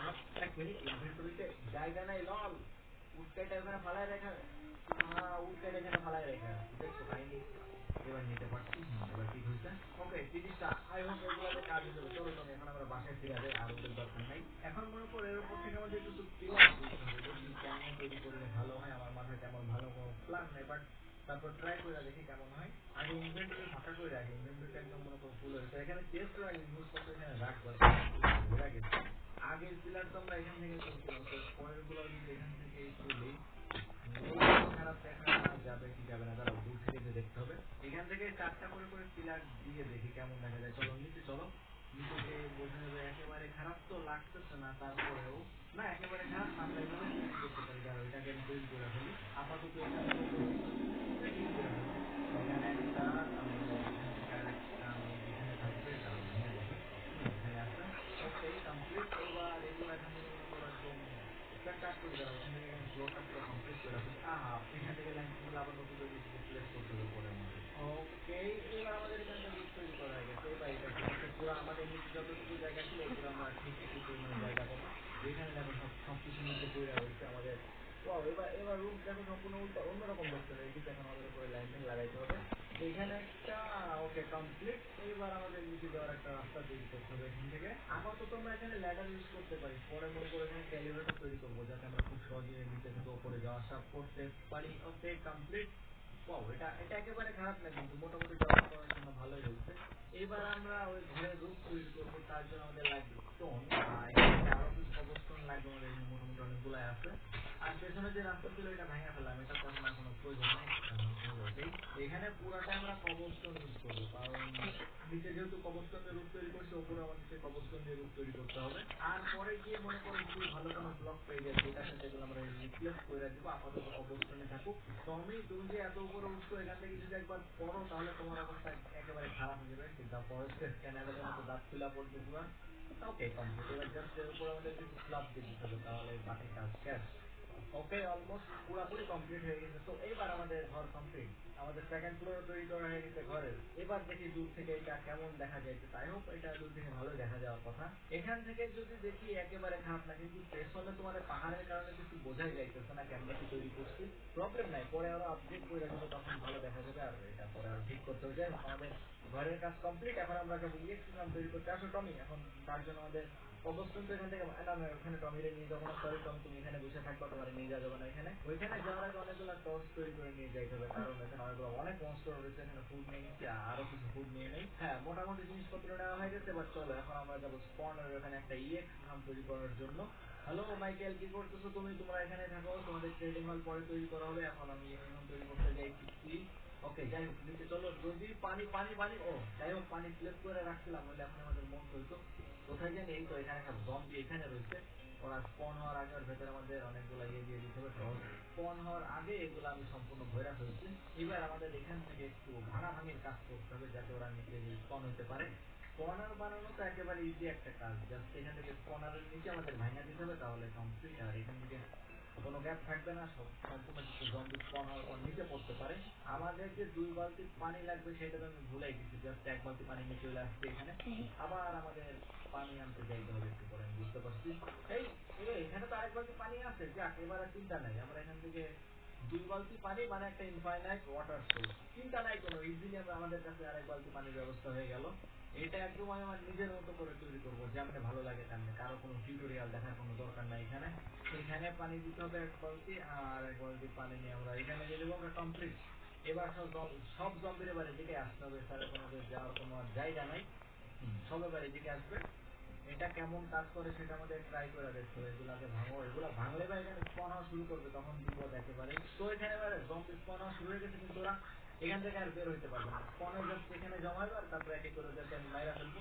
এক মিনিট, ইনভেন্টরিতে জায়গা নাই, লল। উটকাইটা ওখানে ফালায় রেখা, উটকাইটা এখানে ফালায় রেখা, দেখছো কাহিনী। এবার নিতে পারছি, এবার ঠিক হয়েছে। ওকে, 30টা, আই হোপ এগুলোতে কাজ হয়ে যাবে। চলো তুমি, এখন আমরা বাসায় ফিরে যাই, আর ওদের দরকার নাই। এখন মনে করো এর উপর থেকে আমাদের কিছু পিলার তুলতে হবে। দেখি কেমনে তৈরি করলে ভালো হয়, আমার মাথায় তেমন ভালো কোনো প্ল্যান নেই, বাট তারপর ট্রাই করে দেখি কেমন হয়। আগে ইনভেন্টরি ফাঁকা করে রাখি, ইনভেন্টরিটা একদম মনে করো ফুল হয়েছে। এখানে চেস্ট রাখি, জিনিসপত্র এখানে রাখবো, ভরে গেছে। আগের পিলার তো আমরা এখান থেকে তুলছিলাম, তো পরের গুলো যদি এখান থেকে তুলি, খারাপ দেখা যাবে কি যাবে না, তারা দূর থেকে যে দেখতে হবে। এখান থেকে 4টা করে করে পিলার দিয়ে দেখি কেমন দেখা যায়। চলো নিচে, চলো নিচে যে বোঝা যাবে। একেবারে খারাপ তো লাগতেছে না, তারপরেও না, একেবারে খারাপ না, আমরা এইভাবে তৈরি করতে পারি। দাঁড়াও, এটাকে আমি তৈরি করে ফেলি। আপাতত এখানে তৈরি করে ফেলছি। এখানে একটা, এখান থেকে আর একটা মেবি এখানে থাকবে। দাঁড়াও, ভেঙে দেখি। এখানে আছে। ওকে, কমপ্লিট। এবার এগুলো এখান থেকে মনে করো একদম একটা কাজ করি। দাঁড়াও, এখান থেকে ফ্লোরটা পুরো কমপ্লিট করে ফেলি। এখান থেকে লাইন গুলো আবার নতুন করে নিচে প্লেস করতে হবে পরে আমাদের। ওকে, এবার আমাদের এখানটা রুট তৈরি করা হয়ে গেছে। এবার এটা কি হচ্ছে, পুরো আমাদের নিচে যতটুকু জায়গা ছিল এই পুরো আমরা ঠিক একই পরিমাণে জায়গা পাবো। যেখানে দেখো সবকিছু নিচে পড়ে রয়েছে আমাদের। ওয়াও, এবার রুট দেখো সম্পূর্ণ উল্টা অন্যরকম দেখতে হবে। এদিকে এখন আমাদের উপরে ল্যান্ডিং লাগাইতে হবে। তো এখানে একটা ওকে কমপ্লিট। এইবার আমাদের নিচে যাওয়ার একটা রাস্তা তৈরি করতে হবে এখান থেকে। আপাতত আমরা এখানে ল্যাডার ইউজ করতে পারি, পরে মনে করো এখানে এলিভেটর তৈরি করবো যাতে আমরা খুব সহজে নিচে থেকে উপরে যাওয়া আসা করতে পারি। ওকে কমপ্লিট। ওয়াও, এটা এটা একেবারে খারাপ না, কিন্তু মোটামুটি ব্যবহার করার জন্য ভালোই হয়েছে। এবার আমরা ওই ঘরের রূপ তৈরি করবো, তার জন্য আমাদের লাগবে স্টোন। এখানে আরো কিছু কবরস্টোন লাগবে, আমাদের এখানে মোটামুটি অনেকগুলাই আছে। আর পেছনে যে রাস্তা ছিল এটা ভেঙে ফেললাম, এটা তো এখন আর কোনো প্রয়োজন নেই। ওকেই, এখানে পুরাটা আমরা কবরস্টোন ইউজ করবো, কারণ নিচে যেহেতু কবরস্টোনের রূপ তৈরি করছে, ওপরে আমাদের কবরস্টোন দিয়ে রূপ তৈরি করতে হবে। আর পরে গিয়ে মনে করো যদি ভালো কোনো ব্লক পেয়ে যায় যেটার সাথে এগুলো আমরা রিপ্লেস করে দিব, আপাতত কবরস্টোনে থাকুক। তুমি যে এত উপরে উঠছো, এখান থেকে যদি একবার পড়ো তাহলে তোমার অবস্থা একেবারে খারাপ হয়ে যাবে। দ্য ফরেস্টের ক্যানাবেলের মতো দাঁত খুলা পড়বে তোমার। ওকে কমপ্লিট। এবার জাস্ট এর উপর আমাদের কিছু স্ল্যাব দিয়ে দিতে হবে, তাহলে বাকি কাজ শেষ। ওকে, অলমোস্ট পুরোপুরি কমপ্লিট হয়ে গেছে। তো এবার আমাদের ঘর কমপ্লিট, আমাদের সেকেন্ড ফ্লোর তৈরি করা হয়ে গেছে ঘরের। এবার দেখি দূর থেকে এটা কেমন দেখা যাইছে। তাই হোক এটা দূর থেকে ভালো দেখা যাওয়ার কথা। এখান থেকে যদি দেখি একেবারে খারাপ না, কিন্তু পেছনে তোমার পাহাড়ের কারণে কিছু বোঝাই যাইতেছে না কেমন কি তৈরি করছি। প্রবলেম নাই, পরে আরো আপডেট করে দেবো, তখন ভালো দেখা যাবে। আর এটা পরে আরো ঠিক করতে হবে। আমাদের ঘরের কাজ কমপ্লিট। এখন আমরা যাবো ইলেকট্রিক তৈরি করতে। আসো টমি, এখন তার জন্য আমাদের অবস্থান তো এখান থেকে না, ওখানে টমিরে নিয়ে যাবো না। সরি টমি, তুমি এখানে বসে থাকবো, তোমার নিয়ে যাবো না এখানে। ওইখানে যাওয়ার আগে অনেকগুলো টর্চ তৈরি করে নিয়ে যাইতে হবে, কারণ এখানে অনেক মনস্টার রয়েছে। এখানে ফুড নিয়ে নিচ্ছি, আরো কিছু ফুড নিয়ে নেই। হ্যাঁ, মোটামুটি জিনিসপত্র নেওয়া হয়ে গেছে। এবার চলো এখন আমরা যাবো স্পনের ওখানে একটা ইএক্স ফার্ম তৈরি করার জন্য। হ্যালো মাইকেল, কি করতেছো তুমি? তোমরা এখানে থাকো, তোমাদের ট্রেডিং হল পরে তৈরি করা হবে। এখন আমি এখন তৈরি করতে যাইতেছি। ওকে, যাই হোক নিচে চলো। যদি পানি পানি পানি ও যাই হোক, পানি প্লেস করে রাখছিলাম, বলে এখন আমাদের মন চলতো কোথায় জানি। এই তো এখানে একটা জম্বি এখানে রয়েছে। ওরা স্পন হওয়ার আগে ওর ভেতরে আমাদের অনেকগুলো ইয়ে দিয়ে দিতে হবে। স্পন হওয়ার আগে এগুলো আমি সম্পূর্ণ ভৈরা ফেলছি। এবার আমাদের এখান থেকে একটু ভাঙাভাঙির কাজ করতে হবে, যাতে ওরা নিচে স্পন হতে পারে। স্পনার বানানো তো একেবারে ইজি একটা কাজ, জাস্ট এখান থেকে স্পনারের নিচে আমাদের ভাঙা দিতে হবে, তাহলে কমপ্লিট। আর এখান থেকে কোনো গ্যাপ থাকবে না, সম্পূর্ণ কিছু জম্বি স্পন হওয়ার পর নিচে পড়তে পারে। আমাদের যে 2 বালতি পানি লাগবে সেটা তো আমি ভুলাই গেছি, জাস্ট 1 বালতি পানি নিয়ে চলে আসছে এখানে। আবার আমাদের পানি আনতে যাইতে হবে একটু পরে, আমি বুঝতে পারছি। এই এখানে তো আরেক বালতি পানি আছে, যাক এবার আর চিন্তা নাই। আমরা এখান থেকে 2 বালতি পানি মানে একটা ইনফাইনাইট ওয়াটার সোর্স, চিন্তা নাই কোনো। ইজিলি আমরা আমাদের কাছে আরেক বালতি পানির ব্যবস্থা হয়ে গেল। এটা একদম আমি আমার নিজের মতো করে তৈরি করবো, যেমন ভালো লাগে তেমনি, কারো কোনো টিউটোরিয়াল দেখার কোনো দরকার নাই এখানে। এখানে পানি দিতে হবে 1 বালতি, আর 1 বালতি পানি নিয়ে আমরা এখানে দিয়ে দেবো। আমরা কমপ্লিট। এবার সব জম্বির এবার এদিকে আসতে হবে, স্যার তোমাদের যাওয়ার কোনো জায়গা নাই। সব এবার এদিকে আসবে। এটা কেমন কাজ করে সেটা আমাদের ট্রাই করে দেখতে হবে। এগুলাকে ভাঙো, এগুলা ভাঙলে বা এখানে স্পন হওয়া শুরু করবে, তখন বিপদ একেবারে। তো এখানে এবারে জম্বি স্পন হওয়া শুরু হয়ে গেছে, কিন্তু ওরা এখান থেকে আর বের হইতে পারবে না। স্পনে জাস্ট এখানে জমাইবে, আর তারপরে একে করে ওদেরকে আমি মাইরা ফেলবো।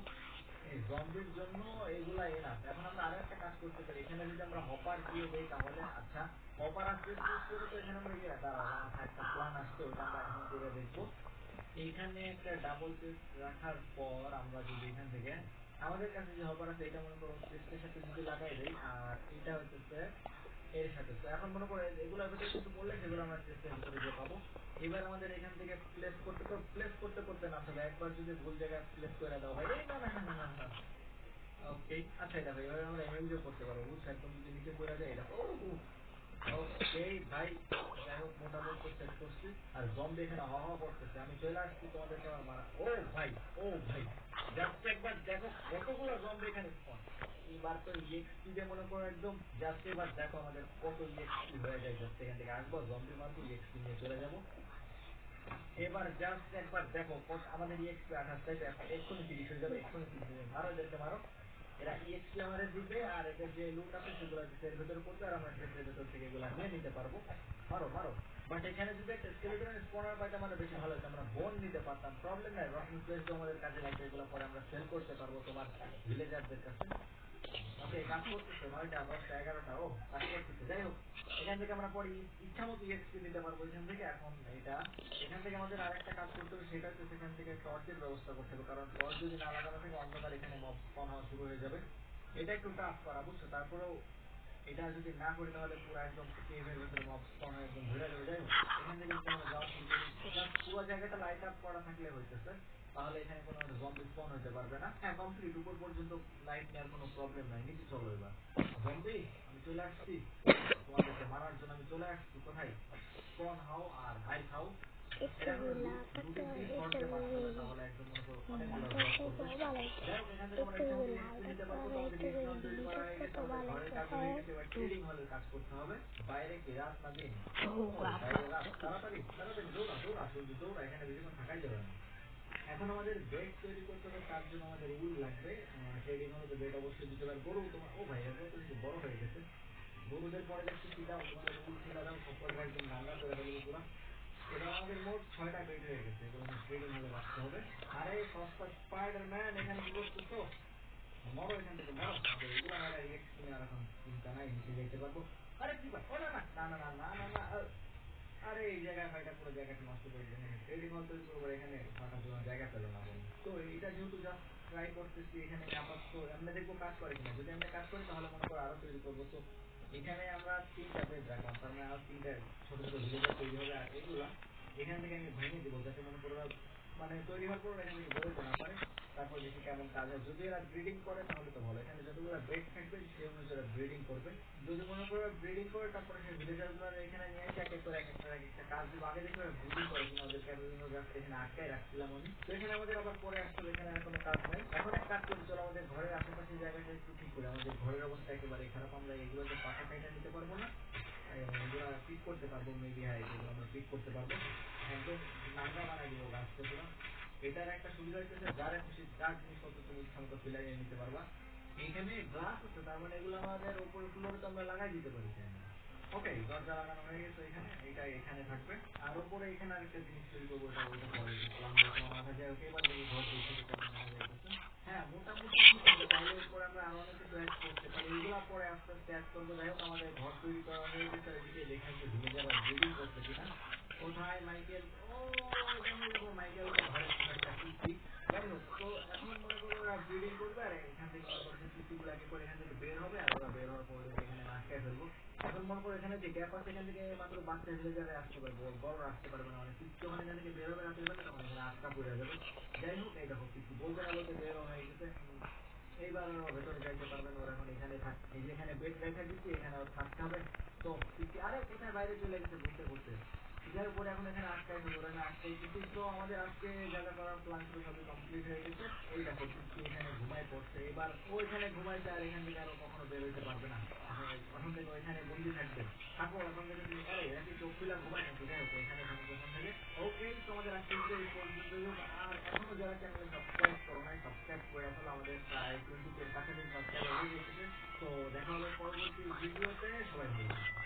এই জম্বির জন্য এগুলা এনাফ। এখন আমরা আরো একটা কাজ করতে পারি, এখানে যদি আমরা হপার দিয়ে দেই তাহলে। আচ্ছা, হপার আসবে ইউজ করে, তো এখানে আমরা ইয়ে দাঁড়াও, আমার মাথায় একটা প্ল্যান আসছে, ওটা আমরা এখন করে দেখবো। এইখানে একটা ডাবল পেজ রাখার পর আমরা যদি এখান থেকে আমাদের কাছে যে হপার আছে এটা মনে করো পেস্টের সাথে যদি লাগাই দেই, আর এটা হচ্ছে এর সাথে। তো এখন মনে করো এগুলোর ভিতরে কিছু বললে সেগুলো আমরা পেস্টের ভিতরে দিয়ে পাবো। এবার আমাদের এখান থেকে প্লেস করতে করতে না হবে, একবার যদি ভুল জায়গায় প্লেস করে দেওয়া হয়। এই না না না না না না। ওকে, আচ্ছা এটা ভাই, এবার আমরা এমএলজিও করতে পারবো, বুঝছো? একদম যদি নিচে পড়ে যায় এটা। ওকে ভাই, যাই হোক মোটামুটি তো সেট করছি। আর জম্বি এখানে হাওয়া করতেছে, আমি চলে আসছি তোমাদেরকে আমার মারা। ও ভাই, জাস্ট একবার দেখো কতগুলো জম্বি এখানে স্পন। এবার তো ইএক্সপি দিয়ে মনে করো একদম, জাস্ট এবার দেখো আমাদের কত ইএক্সপি হয়ে যায়। জাস্ট এখান থেকে আসবো, জম্বি মারবো, ইএক্সপি নিয়ে চলে যাবো। এবার জাস্ট একবার দেখো আমাদের ইএক্সপি 28, তাই তো এক্ষুনি 30 হয়ে যাবে, এক্ষুনি 30 হয়ে যাবে। মারো এদেরকে মারো। এরা ইএক্সপি আমাদের দিবে, আর এদের যে লুট আছে সেগুলো এর ভেতরে পড়বে, আর আমরা ক্ষেত্রের ভেতর থেকে এগুলো নিয়ে নিতে পারবো। মারো মারো। বাট এখানে যদি একটা স্কেলেটনের স্পনার পাইতাম মানে বেশি ভালো হতো, আমরা বোন নিতে পারতাম। প্রবলেম নাই, রকিং প্লেস আমাদের কাজে লাগবে, এগুলো পরে আমরা সেল করতে পারবো তোমার ভিলেজারদের কাছে। ওকে, কাজ করতেছে 9টা 10টা 11টা। ও কাজ করতেছে। যাই হোক, এখান থেকে আমরা পরে ইচ্ছা মতো ইএক্সপি নিতে পারবো এখান থেকে। এখন এটা এখান থেকে আমাদের আরেকটা কাজ করতে হবে, সেটা হচ্ছে সেখান থেকে টর্চের ব্যবস্থা করতে হবে, কারণ টর্চ যদি না লাগানো থাকে অন্ধকার এখানে মব স্পন হওয়া শুরু হয়ে যাবে। এটা একটু টাফ করা, বুঝছো? তারপরেও এটা যদি না করি তাহলে পুরো একদম কেভের ভেতরে মব স্পন হয়ে একদম ঘুরে যাবে। যাই হোক এখান থেকে যদি আমরা যাওয়া শুরু করি, জাস্ট পুরো জায়গাটা লাইট আপ করা থাকলে হইতেছে, তাহলে এখানে কোনো জম্বি স্পন হতে পারবে না। হ্যাঁ কমপ্লিট, উপর পর্যন্ত লাইট নেওয়ার কোনো প্রবলেম নাই। নিচে চলো এবার। জম্বি আমি চলে আসছি, তোমাদেরকে মারার জন্য আমি চলে আসছি। কোথায় স্পন হও আর হাই খাও। এটা হলো লুটের দিন শর্টে পাঠাতে হবে, তাহলে একদম মনে করো অনেকগুলো ড্রপ করবে। যাই হোক এখান থেকে আমরা রিসোর্স জিনিস নিতে পারবো। তো আমাদের রিজিওন তৈরি করা হয়ে গেছে, আমাদের ঘরের কাজে হয়ে গেছে, এবার ট্রেডিং হলের কাজ করতে হবে। বাইরে কি রাত না দিন? বাইরে রাত, তাড়াতাড়ি তাড়াতাড়ি দৌড়া দৌড়া জলদি দৌড়া, এখানে বেশিক্ষণ থাকাই যাবে না। এখন আমাদের বেড তৈরি করতে হবে, তার জন্য আমাদের উল লাগবে। ট্রেডিং হলে তো বেড অবশ্যই দিতে হবে। গরু তোমার, ও ভাই এগুলো তো কিন্তু বড় হয়ে গেছে। গরুদের পরে দেখতেছি দাও তোমাদের উল ছিল দাও, সব কটা একদম নাঙ্গা করে ফেলবো পুরা। এবার আমাদের মোট 6টা বেড হয়ে গেছে, এগুলো ট্রেডিং হলে রাখতে হবে। আরে সস্তা স্পাইডারম্যান এখানে কি করতেছো? মরো এখান থেকে মরো। আমাদের এগুলা মেলা রিয়েক্ট নেওয়ার এখন চিন্তা নাই, নিচে যেতে পারবো। আরে কি না না না না না না না, আরে এই জায়গায় ভাইটা পুরো জায়গাটা নষ্ট করে দিলেন। ট্রেডিং হল তৈরি করবো, এখানে থাকার জন্য জায়গা পেলো না বলে। তো এটা যেহেতু জাস্ট ট্রাই করতেছি, এখানে আপাতত আমরা দেখবো কাজ করে কিনা। যদি আমরা কাজ করি তাহলে মনে করো আরো তৈরি করবো। তো এখানে আমরা 3টা বেড রাখলাম, তার মানে আরো 3টা ছোট ছোট ভিলেজার তৈরি হবে। আর এগুলা এখান থেকে আমি ভেঙে দেবো, যাতে মনে করো মানে তৈরি হওয়ার পর এখান থেকে বেরোতে না পারে। তারপর দেখি কেমন কাজ হয়। যদি এরা ব্রিডিং করে তাহলে তো ভালো, এখানে যতগুলো বেড থাকবে সেই অনুযায়ী ব্রিডিং করবে। যদি মনে করো ব্রিডিং করে তারপরে সেই ভিলেজার গুলো এখানে নিয়ে এসে এক এক করে এক একটা কাজ দিব। আগে দেখবে ব্রিডিং করে কিনা, ওদেরকে বিভিন্ন জায়গায় এখানে আটকায় রাখছিলাম আমি। তো এখানে আমাদের আবার পরে আসতে হবে, এখানে আর কোনো কাজ নাই। এখন এক কাজ করি, চলো আমাদের ঘরের আশেপাশে জায়গাটা একটু ঠিক করি। আমাদের ঘরের অবস্থা একেবারে খারাপ, আমরা এগুলোকে পাকা খাইটা নিতে পারবো না। এগুলা পিক করতে পারবো মেবি, হ্যাঁ এগুলো আমরা পিক করতে পারবো। একদম নাঙ্গা বানাই দিব গাছকে পুরো। এটার একটা সুবিধা হইতেছে যার খুশি যার জিনিসপত্র তুমি ইচ্ছা মতো ফেলাই নিতে পারবা। এখানে গ্লাস আছে, তার মানে এগুলো আমাদের উপরে ফ্লোরে তো আমরা লাগাই দিতে পারি। ওকে দরজা লাগানো হয়ে গেছে এখানে, এটা এখানে থাকবে। আর উপরে এখানে আরেকটা জিনিস তৈরি করবো, ওইটা পরে প্ল্যান দেখে আমার মাথায় যায়। ওকে এবার দেখি ঘর দূর থেকে কেমন দেখা যাইতেছে। হ্যাঁ মোটামুটি ঠিক আছে, চাইলে এরপরে আমরা আরো অনেক কিছু অ্যাড করতে পারি, এগুলা পরে আস্তে আস্তে অ্যাড করবো। যাই হোক আমাদের ঘর তৈরি করা হয়ে গেছে, ওইদিকে দেখে আসবে ভিলেজাররা ব্রিডিং করছে কিনা। কোথায় মাইকেল? ও দেখো দেখো মাইকেল তো ঘরের কোনো একটা পিসি। যাই হোক তো এখন মনে করো ওরা ব্রিডিং করবে, আর এখান থেকে মনে করো পিসি গুলাকে করে এখান থেকে বের হবে, আর ওরা বের হওয়ার পর ওদেরকে এখানে আটকায় ফেলবো। এখন মনে করো এখানে যে গ্যাপ আছে, এখান থেকে মাত্র বাচ্চা ভিলেজারে আসতে পারবে, বড় আসতে পারবে না। মানে পিসি যখন এখান থেকে বের হবে রাতের বেলা, তখন এখানে আটকা পড়ে যাবে। যাই হোক এই দেখো পিসি বলতে না বলতে বের হয়ে গেছে। এইবার ওরা ভেতরে যাইতে পারবেন, ওরা এখন এখানে থাক, এই যে এখানে বেড রেখে দিচ্ছি, এখানে ওর থাকতে হবে। তো পিসি আরে কোথায় বাইরে চলে গেছে ঘুরতে ঘুরতে। যার উপরে এখন এখানে আটকাই দেবো, ওরা আটকাই দিচ্ছি। তো আমাদের আজকে যা যা করার প্ল্যান ছিল সবই কমপ্লিট হয়ে গেছে। এই দেখো পিসি এখানে ঘুমায় পড়ছে, এবার ও এখানে ঘুমাইছে, আর এখান থেকে আরো কখনো বের হইতে পারবে না। এখন থেকে এখানে বন্দি থাকবে। থাকো এখন থেকে তুমি, আরে এরা কি চোখ খুলে ঘুমায় নাকি? যাই হোক এখানে থাকবে এখন থেকে। ওকে তো আমাদের আজকে এই পর্যন্ত। আর এখনো যারা চ্যানেলে সাবস্ক্রাইব করো নাই, সাবস্ক্রাইব করে আসলে আমাদের প্রায় 20 এর কাছাকাছি সাবস্ক্রাইবার হয়ে গেছে। তো দেখা হবে পরবর্তী ভিডিওতে, সবাই ভালো থাকবে।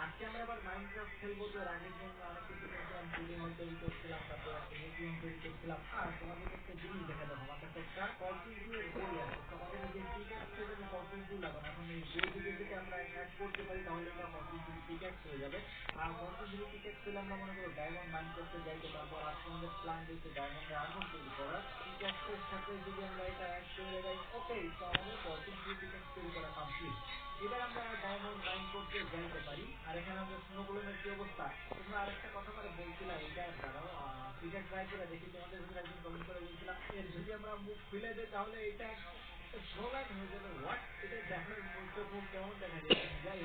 আজকে আমরা আবার মাইনক্রাফট খেলবো। তো এর আগের দিন অনেক কিছু করছিলাম, ট্রেডিং হল তৈরি করছিলাম, তারপর একটা রেজিয়ন তৈরি করছিলাম। আর তোমাদেরকে একটা জিনিস দেখা দেখো, আমার কাছে একটা ফরটিস ব্লু এর বই আছে। তো আমাদের এই যে পিক্যাক্সের জন্য ফরটিস ব্লু লাগানো, এখন এই বই থেকে যদি আমরা অ্যাড করতে পারি তাহলে এটা ফরটিস ব্লু পিক্যাক্স হয়ে যাবে। আর ফরটিস ব্লু পিক্যাক্স পেলে আমরা মনে করো ডায়মন্ড মাইন করতে যাইতে পারবো। আর আজকে আমাদের প্ল্যান রয়েছে ডায়মন্ডের আর্মর তৈরি করার। পিক্যাক্সের সাথে যদি আমরা এটা অ্যাড করে দেই, ওকে তো আমাদের ফরটিস ব্লু পিক্যাক্স তৈরি করা কমপ্লিট। এবার আমরা ডায়মন্ড মাইন করতে যাইতে পারি। আর এখানে আমাদের স্নোগুলোনের কি অবস্থা? তোমরা আরেকটা কথা মানে বলছিলা, এটা দাঁড়াও ক্রিকেট ট্রাই করে দেখি। তোমাদের ভিতরে একজন কমেন্ট করে বলছিলাম এর যদি আমরা মুখ খুলে দেয় তাহলে এটা স্নোম্যান হয়ে যাবে। হোয়াট? এটা দেখার মুখ কেমন দেখা যায়? যাই